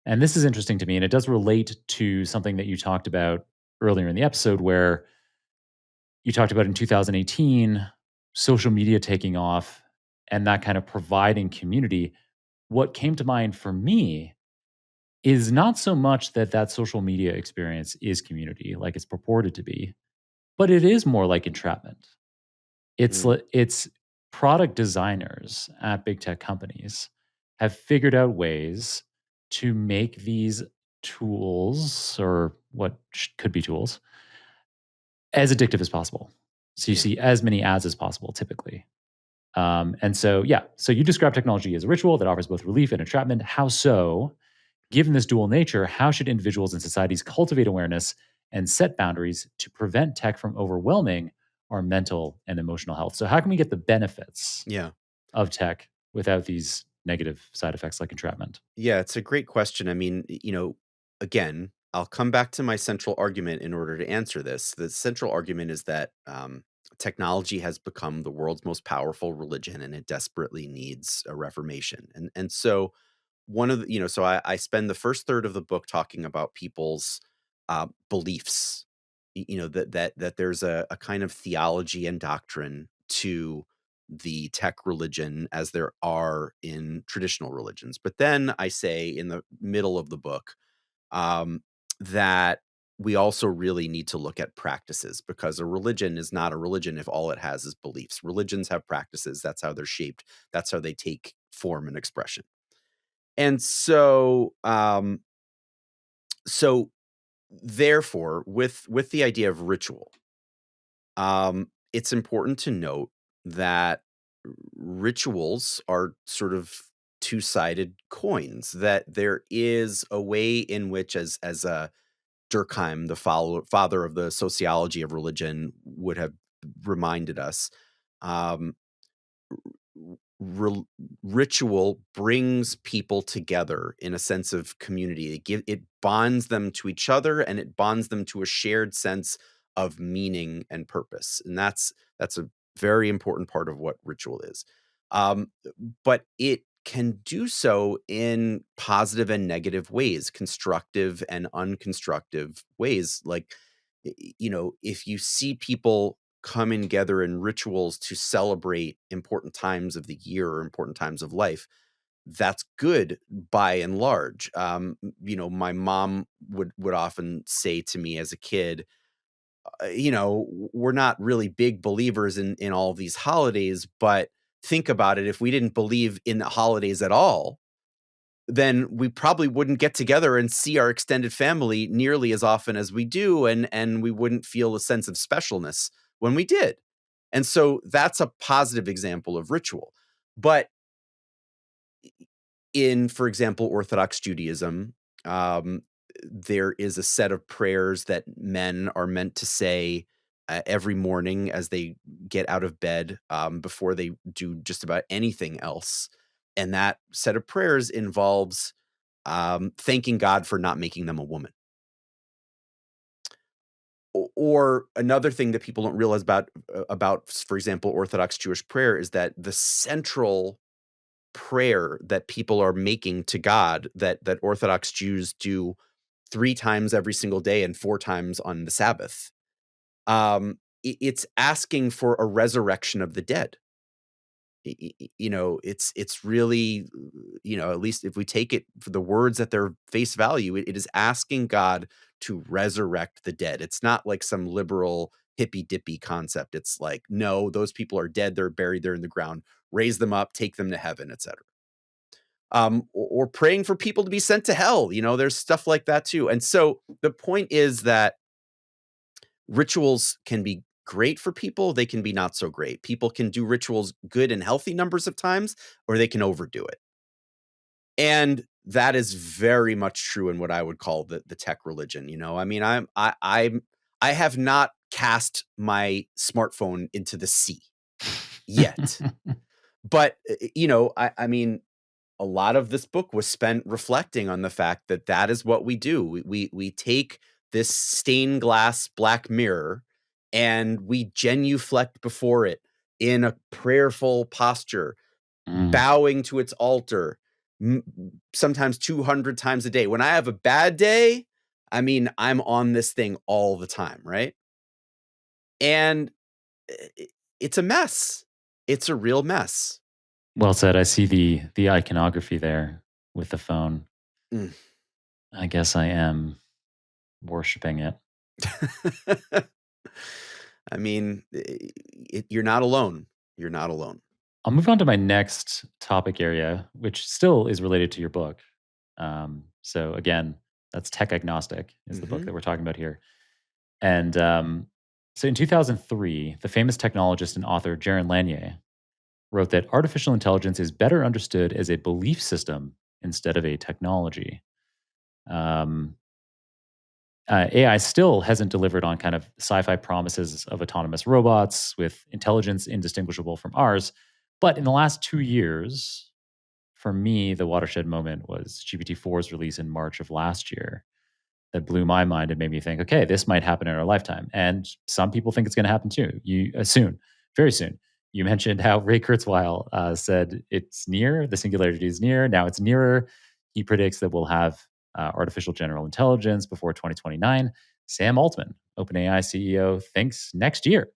And this is interesting to me, and it does relate to something that you talked about earlier in the episode, where you talked about in 2018 social media taking off and that kind of providing community. What came to mind for me is not so much that social media experience is community like it's purported to be, but it is more like entrapment. Mm. It's product designers at big tech companies have figured out ways to make these tools, or what could be tools, as addictive as possible. So you Yeah. see as many ads as possible typically. And so, yeah, so you describe technology as a ritual that offers both relief and entrapment. How so? Given this dual nature, how should individuals and societies cultivate awareness and set boundaries to prevent tech from overwhelming our mental and emotional health? So, how can we get the benefits Yeah. of tech without these negative side effects like entrapment? Yeah, it's a great question. I mean, again, I'll come back to my central argument in order to answer this. The central argument is that technology has become the world's most powerful religion, and it desperately needs a reformation. And so one of the, so I spend the first third of the book talking about people's beliefs. That there's a kind of theology and doctrine to the tech religion as there are in traditional religions. But then I say in the middle of the book um, that we also really need to look at practices, because a religion is not a religion if all it has is beliefs. Religions have practices. That's how they're shaped. That's how they take form and expression. And so therefore, with the idea of ritual, it's important to note that rituals are sort of two-sided coins. That there is a way in which, as Durkheim, the father of the sociology of religion, would have reminded us, um, r- ritual brings people together in a sense of community. It bonds them to each other, and it bonds them to a shared sense of meaning and purpose. And that's a very important part of what ritual is. Um, but it can do so in positive and negative ways, constructive and unconstructive ways. Like, if you see people coming together in rituals to celebrate important times of the year or important times of life, that's good by and large. My mom would often say to me as a kid, we're not really big believers in all these holidays, but think about it. If we didn't believe in the holidays at all, then we probably wouldn't get together and see our extended family nearly as often as we do, and we wouldn't feel a sense of specialness when we did. And so that's a positive example of ritual. But in, for example, Orthodox Judaism, um, there is a set of prayers that men are meant to say every morning as they get out of bed, before they do just about anything else. And that set of prayers involves thanking God for not making them a woman. Or another thing that people don't realize about, for example, Orthodox Jewish prayer is that the central prayer that people are making to God, that Orthodox Jews do 3 times every single day and 4 times on the Sabbath, it's asking for a resurrection of the dead. It's really, at least if we take it for the words at their face value, it is asking God to resurrect the dead. It's not like some liberal hippy dippy concept. It's like, no, those people are dead. They're buried. They're in the ground. Raise them up, take them to heaven, etc. Or praying for people to be sent to hell. There's stuff like that too. And so the point is that rituals can be great for people. They can be not so great. People can do rituals good and healthy numbers of times, or they can overdo it. And that is very much true in what I would call the tech religion. I mean, I have not cast my smartphone into the sea yet. But I mean, a lot of this book was spent reflecting on the fact that that is what we do. We take this stained glass black mirror, and we genuflect before it in a prayerful posture, Mm. bowing to its altar, sometimes 200 times a day. When I have a bad day, I mean, I'm on this thing all the time, right? And it's a mess. It's a real mess. Well said. I see the iconography there with the phone. Mm. I guess I am worshiping it. I mean, you're not alone. You're not alone. I'll move on to my next topic area, which still is related to your book. So again, that's Tech Agnostic is the book Mhm. that we're talking about here. And so in 2003, the famous technologist and author Jaron Lanier wrote that artificial intelligence is better understood as a belief system instead of a technology. Um, AI still hasn't delivered on kind of sci-fi promises of autonomous robots with intelligence indistinguishable from ours. But in the last 2 years, for me, the watershed moment was GPT-4's release in March of last year. That blew my mind and made me think, okay, this might happen in our lifetime. And some people think it's going to happen too. Soon, very soon. You mentioned how Ray Kurzweil said it's near, the singularity is near. Now it's nearer. He predicts that we'll have artificial general intelligence before 2029. Sam Altman, OpenAI CEO, thinks next year,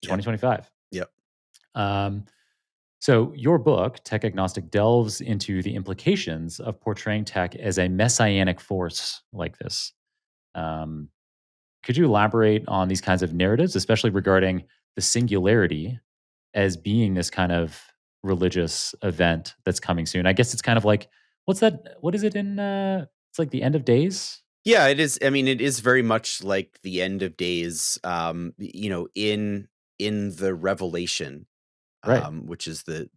Yeah. 2025. Yep. Um, so, your book, Tech Agnostic, delves into the implications of portraying tech as a messianic force like this. Um, could you elaborate on these kinds of narratives, especially regarding the singularity as being this kind of religious event that's coming soon? I guess it's kind of like, what's that? What is it in? It's like the end of days, Yeah, it is. I mean, it is very much like the end of days. In the Revelation, right? which is the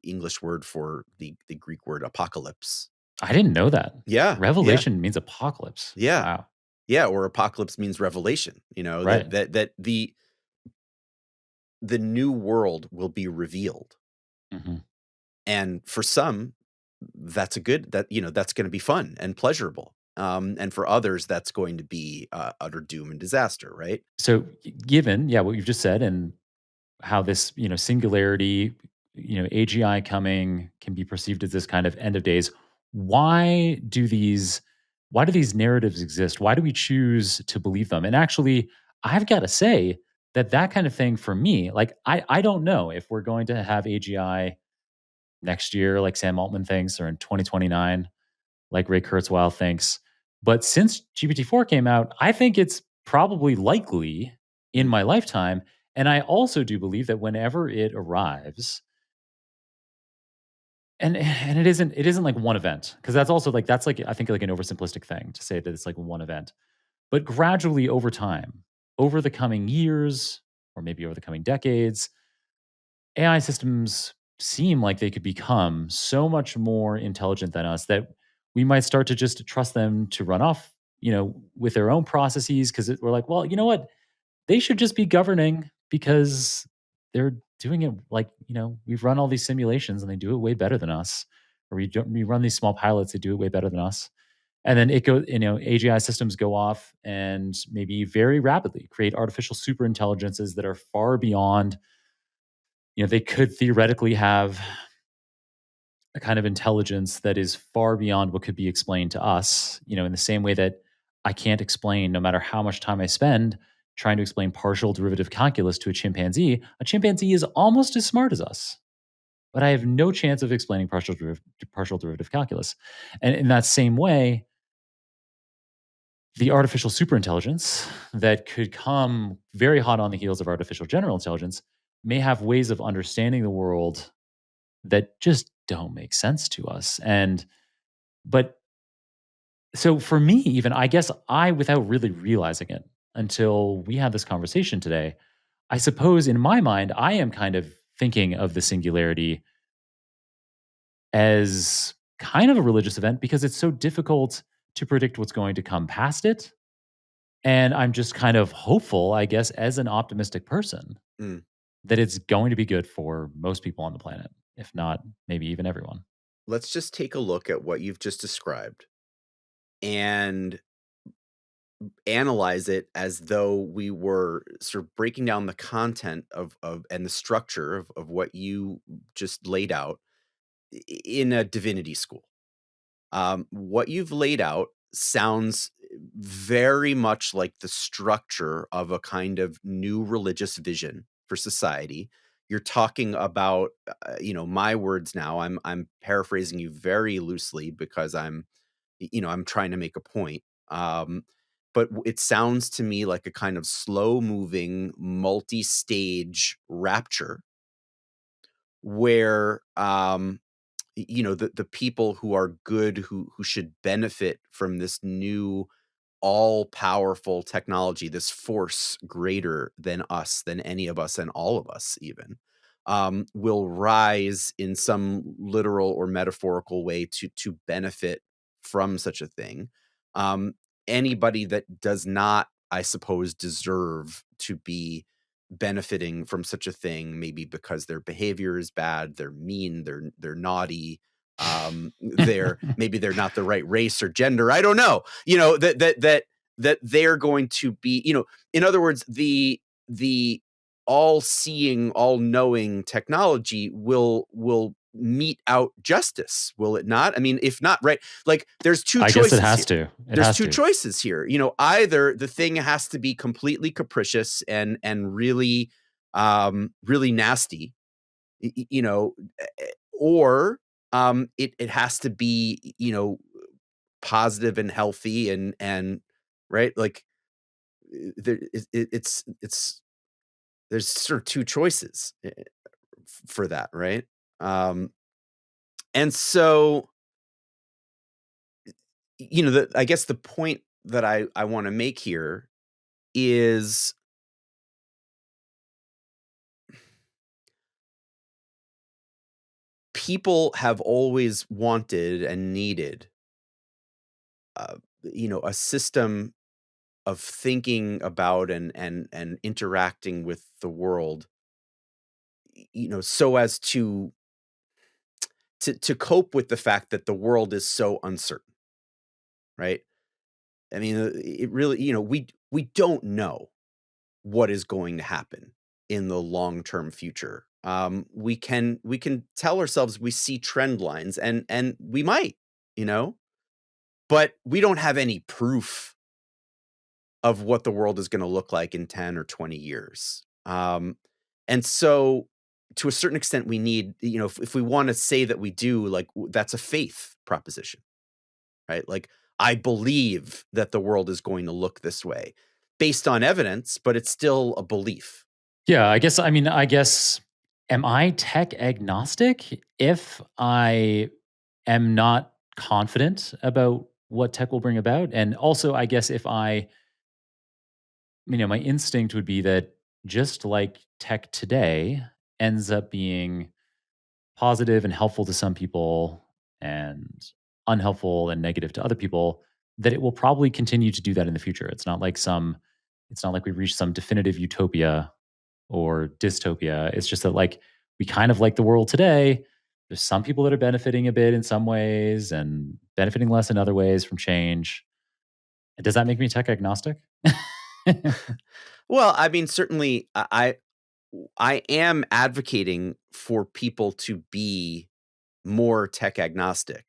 English word for the Greek word apocalypse. I didn't know that. Yeah, yeah, Revelation means apocalypse. yeah, Wow. yeah. Or apocalypse means revelation. Right. That the new world will be revealed, Hmm. and for some, that's a good that's going to be fun and pleasurable. And for others, that's going to be utter doom and disaster. Right. So, given yeah, what you've just said, and how this, singularity, AGI coming can be perceived as this kind of end of days. Why do these why do these narratives exist? Why do we choose to believe them? And actually, I've got to say that kind of thing for me, like I don't know if we're going to have AGI next year like Sam Altman thinks or in 2029 like Ray Kurzweil thinks. But since GPT-4 came out, I think it's probably likely in Mm, my lifetime. And I also do believe that whenever it arrives, and it isn't like one event, because that's also like that's like I think like an oversimplistic thing to say that it's like one event. But gradually over time, over the coming years, or maybe over the coming decades, AI systems seem like they could become so much more intelligent than us that we might start to just trust them to run off, with their own processes because we're like, well, you know what? They should just be governing because they're doing it like, we've run all these simulations and they do it way better than us. Or we run these small pilots, they do it way better than us. And then AGI systems go off and maybe very rapidly create artificial super intelligences that are far beyond, they could theoretically have a kind of intelligence that is far beyond what could be explained to us, in the same way that I can't explain, no matter how much time I spend trying to explain partial derivative calculus to a chimpanzee. A chimpanzee is almost as smart as us, but I have no chance of explaining partial derivative calculus. And in that same way, the artificial superintelligence that could come very hot on the heels of artificial general intelligence may have ways of understanding the world that just don't make sense to us. But so for me, even, I guess without really realizing it until we had this conversation today, I suppose in my mind, I am kind of thinking of the singularity as kind of a religious event because it's so difficult to predict what's going to come past it. And I'm just kind of hopeful, I guess, as an optimistic person, mm. that it's going to be good for most people on the planet, if not maybe even everyone. Let's just take a look at what you've just described and analyze it as though we were sort of breaking down the content of and the structure of what you just laid out in a divinity school. What you've laid out sounds very much like the structure of a kind of new religious vision for society. You're talking about, my words now. I'm paraphrasing you very loosely because I'm trying to make a point. But it sounds to me like a kind of slow moving, multi stage rapture where the people who are good, who should benefit from this new all powerful technology, this force greater than us, than any of us and all of us even, will rise in some literal or metaphorical way to benefit from such a thing. Um, Anybody that does not, I suppose, deserve to be benefiting from such a thing, maybe because their behavior is bad, they're mean, they're naughty, they're not the right race or gender. I don't know. That they're going to be, in other words, the all-seeing, all-knowing technology will mete out justice, will it not? I mean, if not, right? Like, there's two I guess it choices has here. to. It There's has two to. choices here. Either the thing has to be completely capricious and really really nasty, or it has to be, positive and healthy and right, like, it's there's sort of two choices for that, right? Um, and so, I guess the point that I want to make here is people have always wanted and needed, a system of thinking about and interacting with the world, so as to cope with the fact that the world is so uncertain, right? I mean, it really, we don't know what is going to happen in the long-term future. We can tell ourselves we see trend lines, and we might, you know, but we don't have any proof of what the world is going to look like in 10 or 20 years. And so, to a certain extent, we need, if we want to say that we do, like, that's a faith proposition, right? Like, I believe that the world is going to look this way based on evidence, but it's still a belief. Yeah, I guess, am I tech agnostic if I am not confident about what tech will bring about? And also, I guess if my instinct would be that just like tech today ends up being positive and helpful to some people and unhelpful and negative to other people, that it will probably continue to do that in the future. It's not like we've reached some definitive utopia or dystopia. It's just that, like, we kind of like the world today. There's some people that are benefiting a bit in some ways and benefiting less in other ways from change. Does that make me tech agnostic? Well, I mean, certainly, I am advocating for people to be more tech agnostic.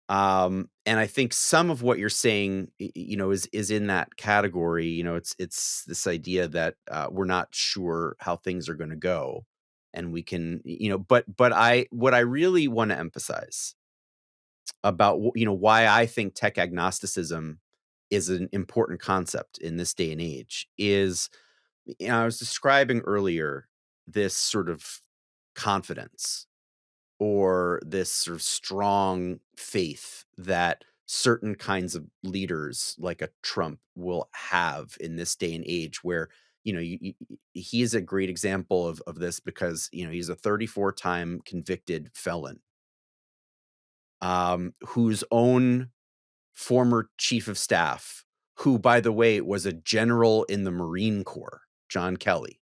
And I think some of what you're saying, is in that category. It's this idea that we're not sure how things are going to go, and we can, but I what I really want to emphasize about why I think tech agnosticism is an important concept in this day and age is, I was describing earlier this sort of confidence, or this sort of strong faith that certain kinds of leaders like a Trump will have in this day and age, where he is a great example of this, because he's a 34-time convicted felon, whose own former chief of staff, who, by the way, was a general in the Marine Corps, John Kelly,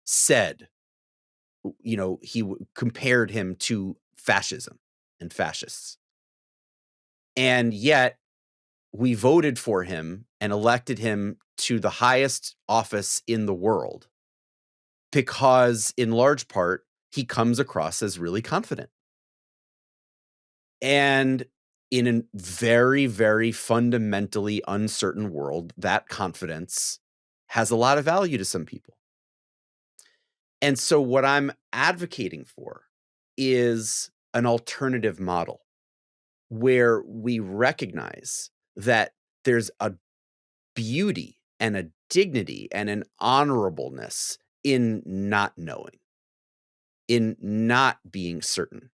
said, compared him to fascism and fascists. And yet we voted for him and elected him to the highest office in the world, because, in large part, he comes across as really confident. And in a very, very fundamentally uncertain world, that confidence has a lot of value to some people. And so, what I'm advocating for is an alternative model where we recognize that there's a beauty and a dignity and an honorableness in not knowing, in not being certain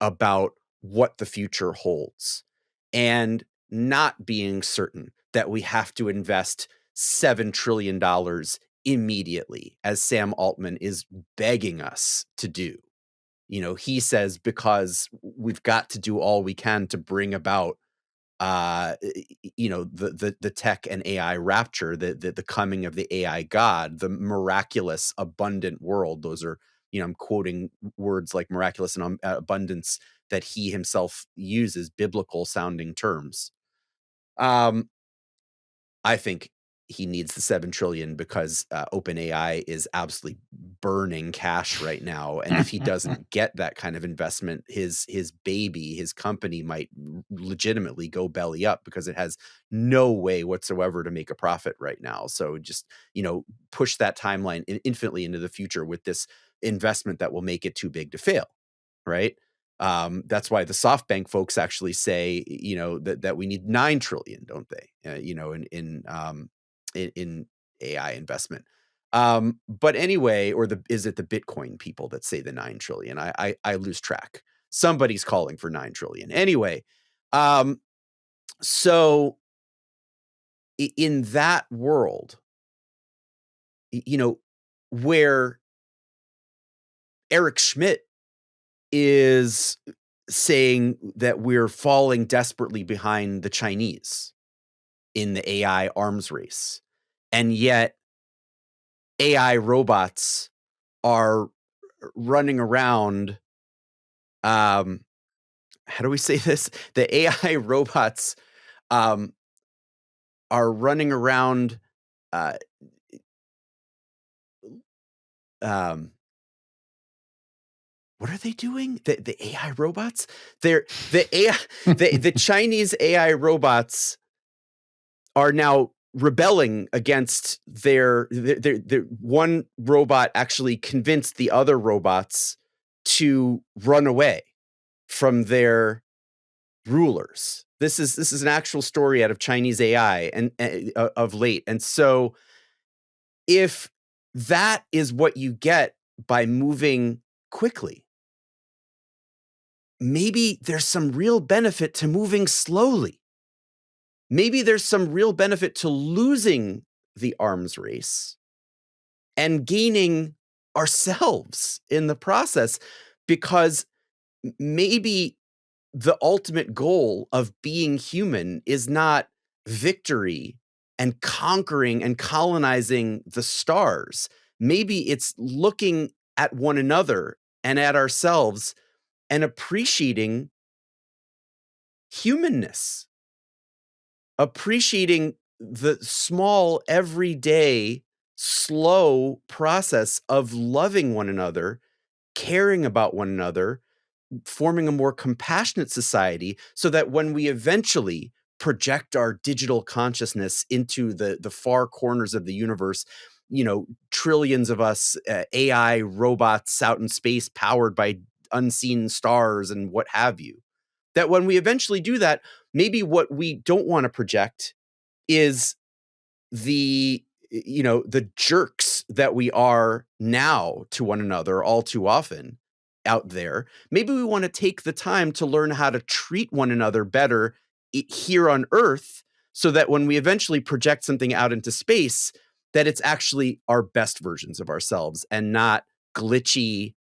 about what the future holds, and not being certain that we have to invest $7 trillion immediately, as Sam Altman is begging us to do. He says, because we've got to do all we can to bring about the tech and AI rapture, the coming of the AI God, the miraculous abundant world. Those are, I'm quoting words like miraculous and abundance that he himself uses, biblical sounding terms. I think he needs the 7 trillion because OpenAI is absolutely burning cash right now, and if he doesn't get that kind of investment, his baby, his company might legitimately go belly up because it has no way whatsoever to make a profit right now. So just, push that timeline infinitely into the future with this investment that will make it too big to fail, right? That's why the SoftBank folks actually say, that we need 9 trillion, don't they? In AI investment. But anyway, is it the Bitcoin people that say the 9 trillion? I lose track. Somebody's calling for 9 trillion. Anyway, so in that world, where Eric Schmidt is saying that we're falling desperately behind the Chinese in the AI arms race. And yet AI robots are running around. How do we say this? The AI robots are running around. Uh, what are they doing? The AI robots? They're the AI. The Chinese AI robots are now rebelling against their one robot actually convinced the other robots to run away from their rulers. This is an actual story out of Chinese AI and of late. And so if that is what you get by moving quickly, maybe there's some real benefit to moving slowly. Maybe there's some real benefit to losing the arms race and gaining ourselves in the process, because maybe the ultimate goal of being human is not victory and conquering and colonizing the stars. Maybe it's looking at one another and at ourselves and appreciating humanness, appreciating the small, everyday, slow process of loving one another, caring about one another, forming a more compassionate society, so that when we eventually project our digital consciousness into the far corners of the universe, trillions of us, AI robots out in space powered by unseen stars and what have you, that when we eventually do that, maybe what we don't want to project is the jerks that we are now to one another all too often out there. Maybe we want to take the time to learn how to treat one another better here on Earth, so that when we eventually project something out into space, that it's actually our best versions of ourselves and not glitchy,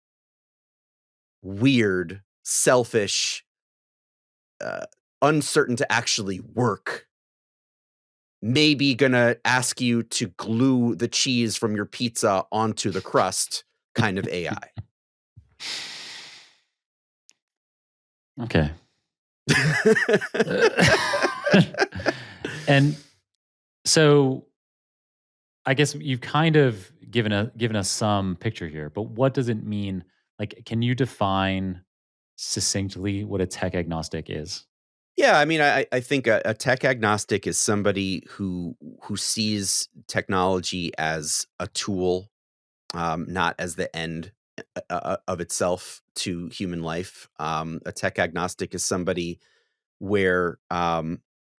weird, selfish, uh, uncertain to actually work, maybe gonna ask you to glue the cheese from your pizza onto the crust kind of AI. Okay. And so I guess you've kind of given us some picture here, but what does it mean? Like, can you define succinctly what a tech agnostic is? Yeah, I mean, I think a tech agnostic is somebody who sees technology as a tool, not as the end of itself to human life. A tech agnostic is somebody where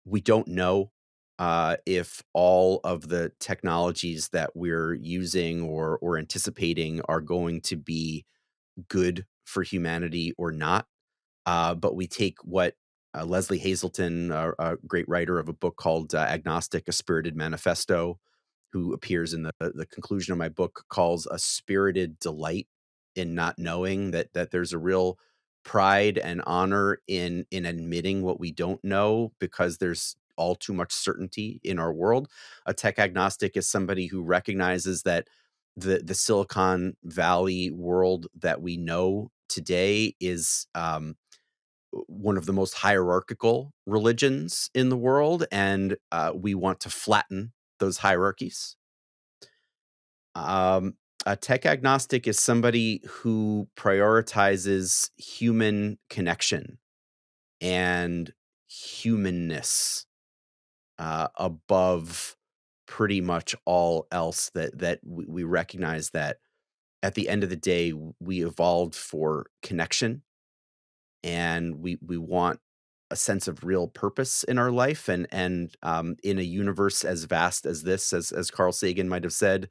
we don't know if all of the technologies that we're using or anticipating are going to be good for humanity or not. But we take what Leslie Hazelton, a great writer of a book called Agnostic, A Spirited Manifesto, who appears in the conclusion of my book, calls a spirited delight in not knowing, that there's a real pride and honor in admitting what we don't know because there's all too much certainty in our world. A tech agnostic is somebody who recognizes that the Silicon Valley world that we know today is one of the most hierarchical religions in the world, and we want to flatten those hierarchies. Um, a tech agnostic is somebody who prioritizes human connection and humanness above pretty much all else. That we recognize that at the end of the day, we evolved for connection, and we want a sense of real purpose in our life, and in a universe as vast as this, as Carl Sagan might have said,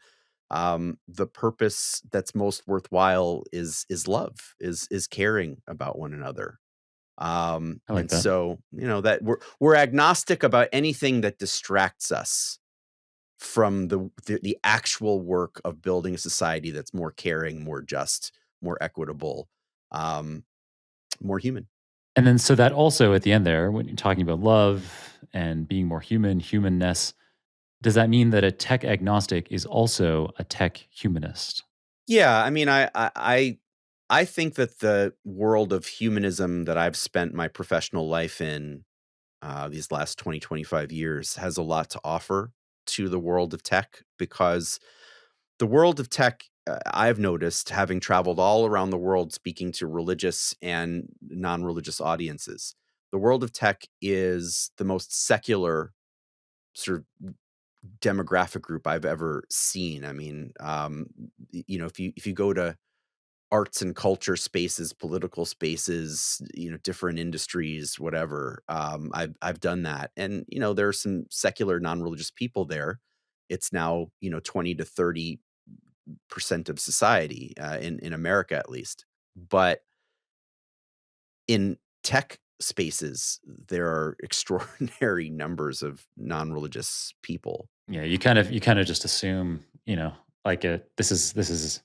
the purpose that's most worthwhile is love, is caring about one another. I like And that. so, that we're agnostic about anything that distracts us from the actual work of building a society that's more caring, more just, more equitable, um, more human. And then so that also at the end there, when you're talking about love and being more human, humanness, does that mean that a tech agnostic is also a tech humanist? Yeah, I mean, I think that the world of humanism that I've spent my professional life in, these last 20, 25 years, has a lot to offer to the world of tech, because the world of tech, I've noticed, having traveled all around the world speaking to religious and non-religious audiences, the world of tech is the most secular sort of demographic group I've ever seen. I mean, if you go to arts and culture spaces, political spaces, different industries, whatever. I've done that, and there are some secular, non-religious people there. It's now 20 to 30% of society, in America at least. But in tech spaces, there are extraordinary numbers of non-religious people. Yeah, you kind of just assume, like this is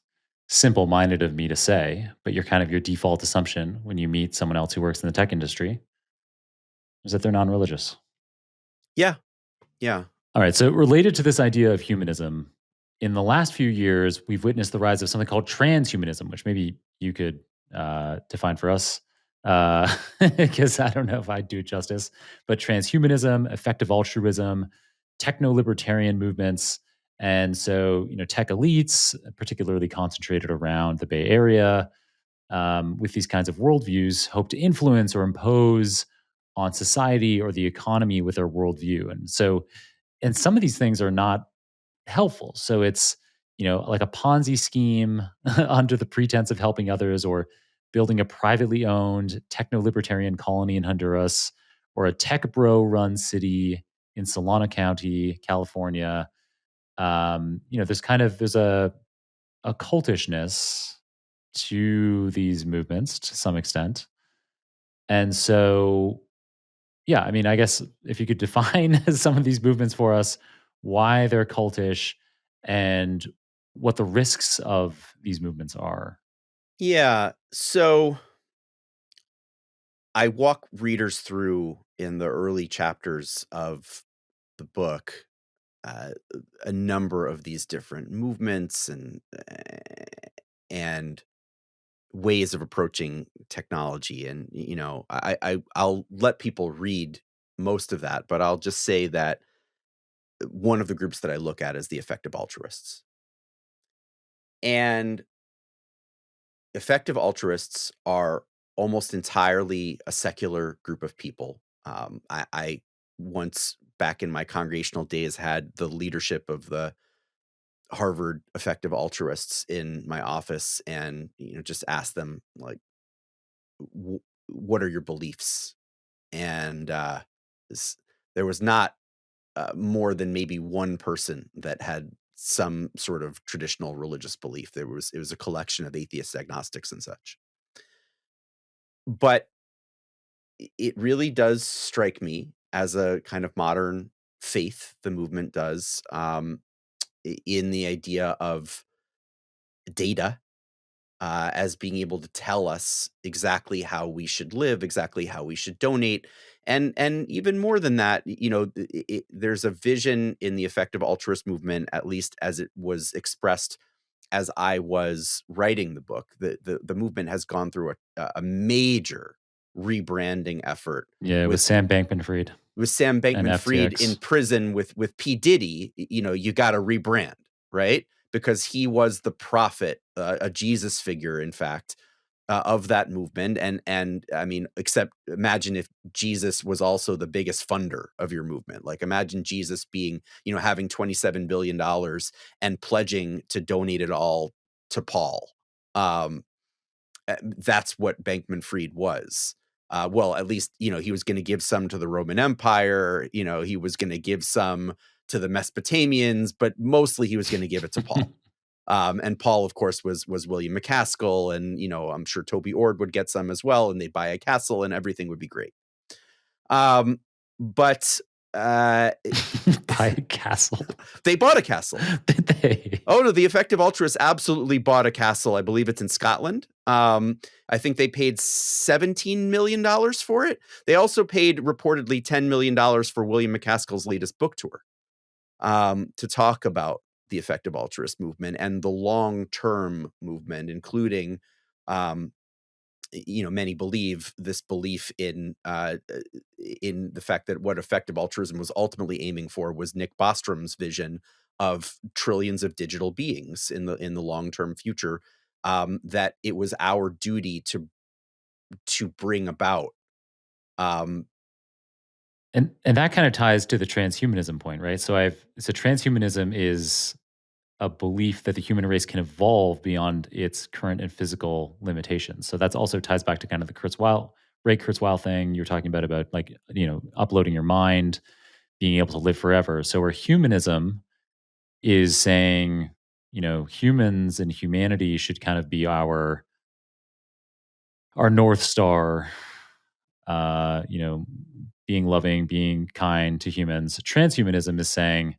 simple minded of me to say, but your default assumption when you meet someone else who works in the tech industry is that they're non-religious. Yeah, yeah. All right. So, related to this idea of humanism, in the last few years, we've witnessed the rise of something called transhumanism, which maybe you could define for us, because I don't know if I'd do it justice. But transhumanism, effective altruism, techno libertarian movements. And so, tech elites, particularly concentrated around the Bay Area, with these kinds of worldviews, hope to influence or impose on society or the economy with their worldview. And some of these things are not helpful. So it's, like a Ponzi scheme under the pretense of helping others, or building a privately owned techno libertarian colony in Honduras, or a tech bro run city in Solana County, California. There's a cultishness to these movements to some extent. And so, yeah, I mean, I guess if you could define some of these movements for us, why they're cultish, and what the risks of these movements are. Yeah. So I walk readers through, in the early chapters of the book, uh, a number of these different movements and ways of approaching technology. And I'll let people read most of that, but I'll just say that one of the groups that I look at is the effective altruists. And effective altruists are almost entirely a secular group of people. I once, back in my congregational days, had the leadership of the Harvard effective altruists in my office, and just asked them, like, what are your beliefs? And s- there was not more than maybe one person that had some sort of traditional religious belief. It was a collection of atheists, agnostics, and such. But it really does strike me as a kind of modern faith, the movement does. in the idea of data as being able to tell us exactly how we should live, exactly how we should donate, and even more than that, there's a vision in the effective altruist movement, at least as it was expressed as I was writing the book. The movement has gone through a major rebranding effort Yeah, with with Sam Bankman-Fried Sam and Bankman-Fried in FTX. prison with P. Diddy. You gotta rebrand, right? Because he was the prophet, a Jesus figure, in fact, of that movement, and I mean, except imagine if Jesus was also the biggest funder of your movement. Like, imagine Jesus being, having $27 billion and pledging to donate it all to Paul. Um, that's what Bankman-Fried was. Well, at least, he was gonna give some to the Roman Empire, he was gonna give some to the Mesopotamians, but mostly he was gonna give it to Paul. And Paul, of course, was William McCaskill, and, I'm sure Toby Ord would get some as well, and they'd buy a castle and everything would be great. But, uh, Buy a castle. they bought a castle. Did they? Oh, no, the effective altruists absolutely bought a castle. I believe it's in Scotland. I think they paid $17 million for it. They also paid reportedly $10 million for William McCaskill's latest book tour, to talk about the effective altruist movement and the long-term movement, including, um, many believe this belief in the fact that what effective altruism was ultimately aiming for was Nick Bostrom's vision of trillions of digital beings in the long-term future, that it was our duty to bring about. Um, And that kind of ties to the transhumanism point, right? So transhumanism is a belief that the human race can evolve beyond its current and physical limitations. So that's also ties back to kind of the Ray Kurzweil thing you're talking about like, uploading your mind, being able to live forever. So where humanism is saying, humans and humanity should kind of be our North Star, being loving, being kind to humans. Transhumanism is saying,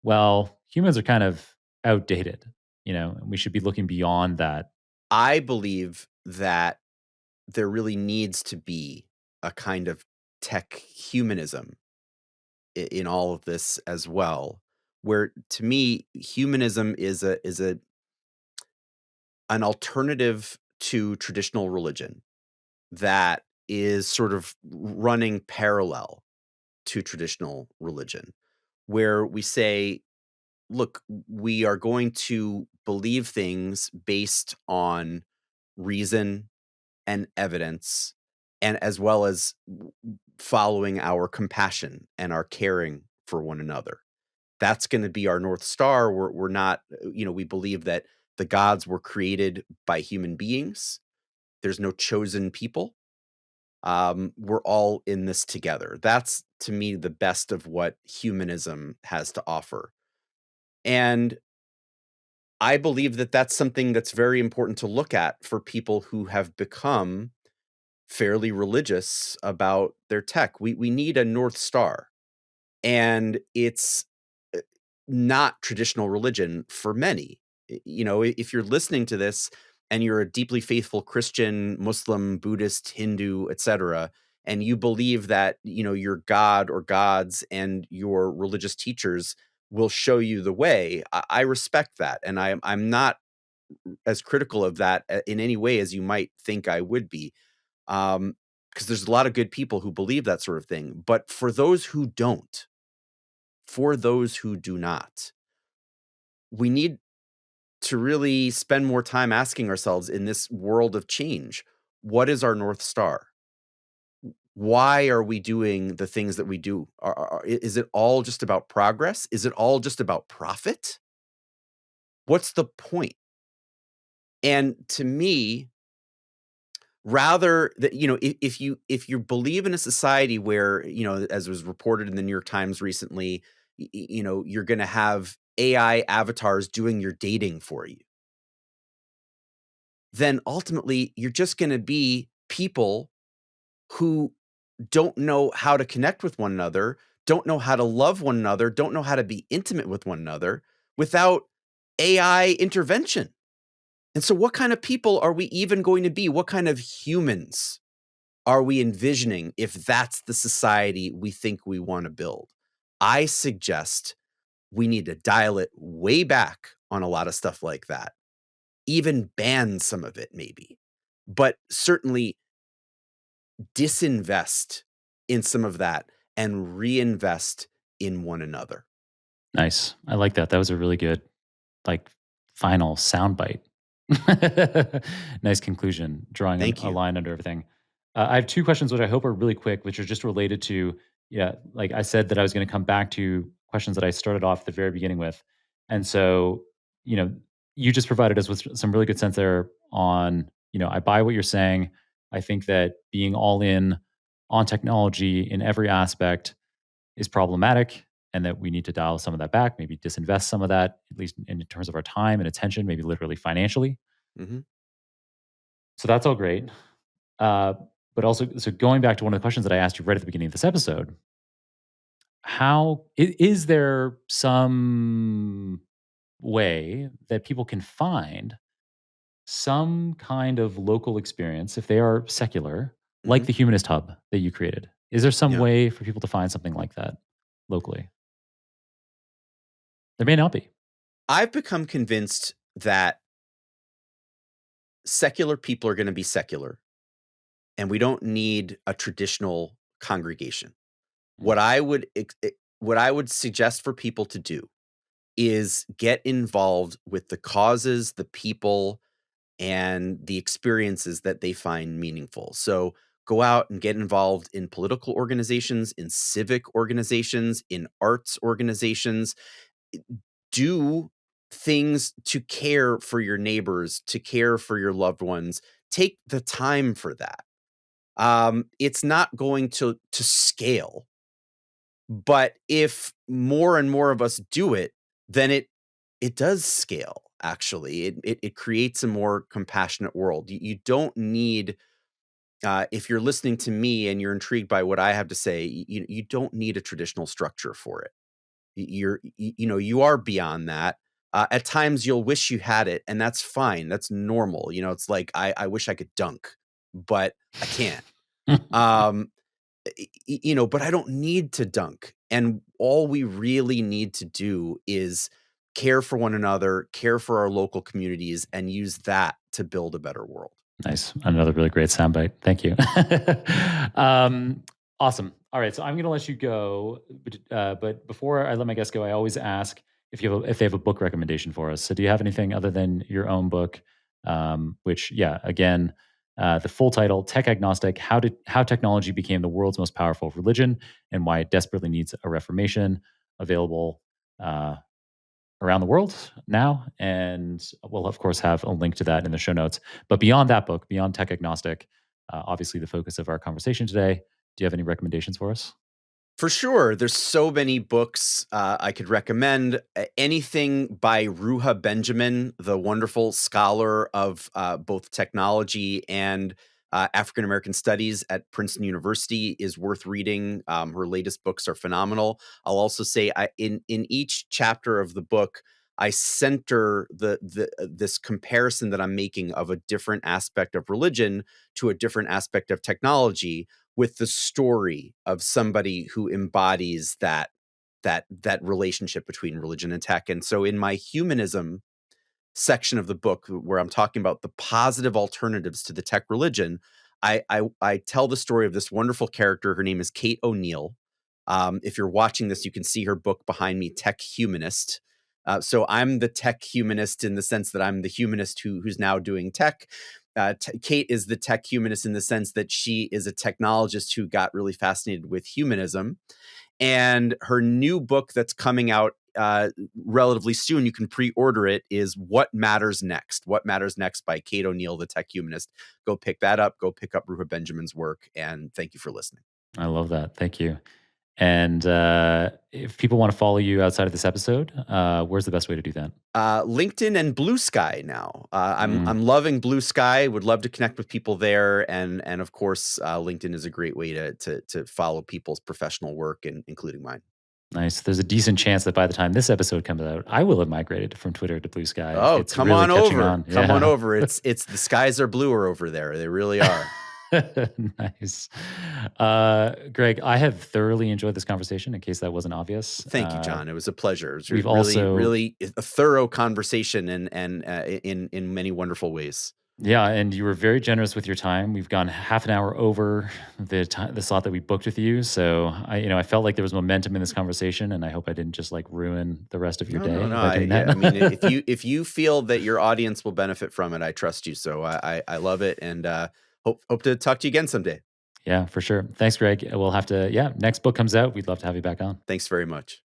well, humans are kind of outdated, and we should be looking beyond that. I believe that there really needs to be a kind of tech humanism in all of this as well, where to me humanism is an alternative to traditional religion that is sort of running parallel to traditional religion, where we say, look, we are going to believe things based on reason and evidence, and as well as following our compassion and our caring for one another. That's going to be our North Star. We're not, we believe that the gods were created by human beings. There's no chosen people. We're all in this together. That's, to me, the best of what humanism has to offer. And I believe that that's something that's very important to look at for people who have become fairly religious about their tech. We need a North Star, and it's uh, not traditional religion for many. If you're listening to this and you're a deeply faithful Christian, Muslim, Buddhist, Hindu, etc., and you believe that, your God or gods and your religious teachers will show you the way, I respect that, and I'm not as critical of that in any way as you might think I would be. Because there's a lot of good people who believe that sort of thing. But for those who don't, for those who do not, we need to really spend more time asking ourselves in this world of change, what is our North Star? Why are we doing the things that we do? Is it all just about progress? Is it all just about profit? What's the point? And to me, rather that, if you believe in a society where, as was reported in the New York Times recently, you're going to have AI avatars doing your dating for you, then ultimately you're just going to be people who don't know how to connect with one another, don't know how to love one another, don't know how to be intimate with one another. without AI intervention. And so, what kind of people are we even going to be? What kind of humans are we envisioning if that's the society we think we want to build? I suggest we need to dial it way back on a lot of stuff like that, even ban some of it, maybe, but certainly disinvest in some of that and reinvest in one another. Nice. I like that. That was a really good, like, final soundbite. Nice conclusion, drawing Thank a you. line under everything. I have 2 questions, which I hope are really quick, which are just related to, yeah, like I said that I was gonna come back to questions that I started off at the very beginning with. And so, you know, you just provided us with some really good sense there on, I buy what you're saying. I think that being all in on technology in every aspect is problematic, and that we need to dial some of that back, maybe disinvest some of that, at least in terms of our time and attention, maybe literally financially. Mhm, So that's all great. Uh, but also, so going back to one of the questions that I asked you right at the beginning of this episode, is there some way that people can find some kind of local experience if they are secular, like mhm, the Humanist Hub that you created? Is there some yeah. way for people to find something like that locally? There may not be. I've become convinced that secular people are gonna be secular, and we don't need a traditional congregation. Mm, What I would suggest for people to do is get involved with the causes, the people, and the experiences that they find meaningful. So, go out and get involved in political organizations, in civic organizations, in arts organizations. Do things to care for your neighbors, to care for your loved ones. Take the time for that. It's not going to scale, but if more and more of us do it, then it does scale. Actually, it creates a more compassionate world. You don't need if you're listening to me and you're intrigued by what I have to say, you don't need a traditional structure for it. You are beyond that. At times, you'll wish you had it, and that's fine. That's normal. It's like I wish I could dunk, but I can't. Um, but I don't need to dunk. And all we really need to do is care for one another, care for our local communities, and use that to build a better world. Nice. Another really great soundbite. Thank you. um, awesome. All right. So I'm going to let you go. But before I let my guests go, I always ask if they have a book recommendation for us. So do you have anything other than your own book? Which, yeah, again, the full title: Tech Agnostic: How Technology Became the World's Most Powerful Religion and Why It Desperately Needs a Reformation. Available uh, around the world now. And we'll, of course, have a link to that in the show notes. But beyond that book, beyond Tech Agnostic, obviously the focus of our conversation today, do you have any recommendations for us? For sure. There's so many books I could recommend. Anything by Ruha Benjamin, the wonderful scholar of both technology and African American studies at Princeton University, is worth reading. Her latest books are phenomenal. I'll also say, in each chapter of the book, I center this comparison that I'm making of a different aspect of religion to a different aspect of technology, with the story of somebody who embodies that relationship between religion and tech. And so in my humanism section of the book, where I'm talking about the positive alternatives to the tech religion, I tell the story of this wonderful character. Her name is Kate O'Neill. If you're watching this, you can see her book behind me, Tech Humanist. So I'm the tech humanist in the sense that I'm the humanist who's now doing tech. Kate is the tech humanist in the sense that she is a technologist who got really fascinated with humanism. And her new book that's coming out relatively soon, you can pre-order it, is What Matters Next. What Matters Next by Kate O'Neill, the tech humanist. Go pick that up. Go pick up Ruha Benjamin's work. And thank you for listening. I love that. Thank you. And if people want to follow you outside of this episode, where's the best way to do that? LinkedIn and Blue Sky now. Mm, I'm loving Blue Sky. Would love to connect with people there, and of course, LinkedIn is a great way to follow people's professional work, and including mine. Nice. There's a decent chance that by the time this episode comes out, I will have migrated from Twitter to Blue Sky. Oh, It's really catching on. come on Yeah. over. It's the skies are bluer over there. They really are. Nice. Greg, I have thoroughly enjoyed this conversation, in case that wasn't obvious. Thank you, John. It was a pleasure. It was We've really, also really a thorough conversation and in many wonderful ways. Yeah, and you were very generous with your time. We've gone half an hour over the slot that we booked with you. So I felt like there was momentum in this conversation, and I hope I didn't just like ruin the rest of your No, no, day no. by doing that. I mean, if you feel that your audience will benefit from it, I trust you. So I love it, and hope to talk to you again someday. Yeah, for sure. Thanks, Greg. We'll have to. Yeah, next book comes out. We'd love to have you back on. Thanks very much.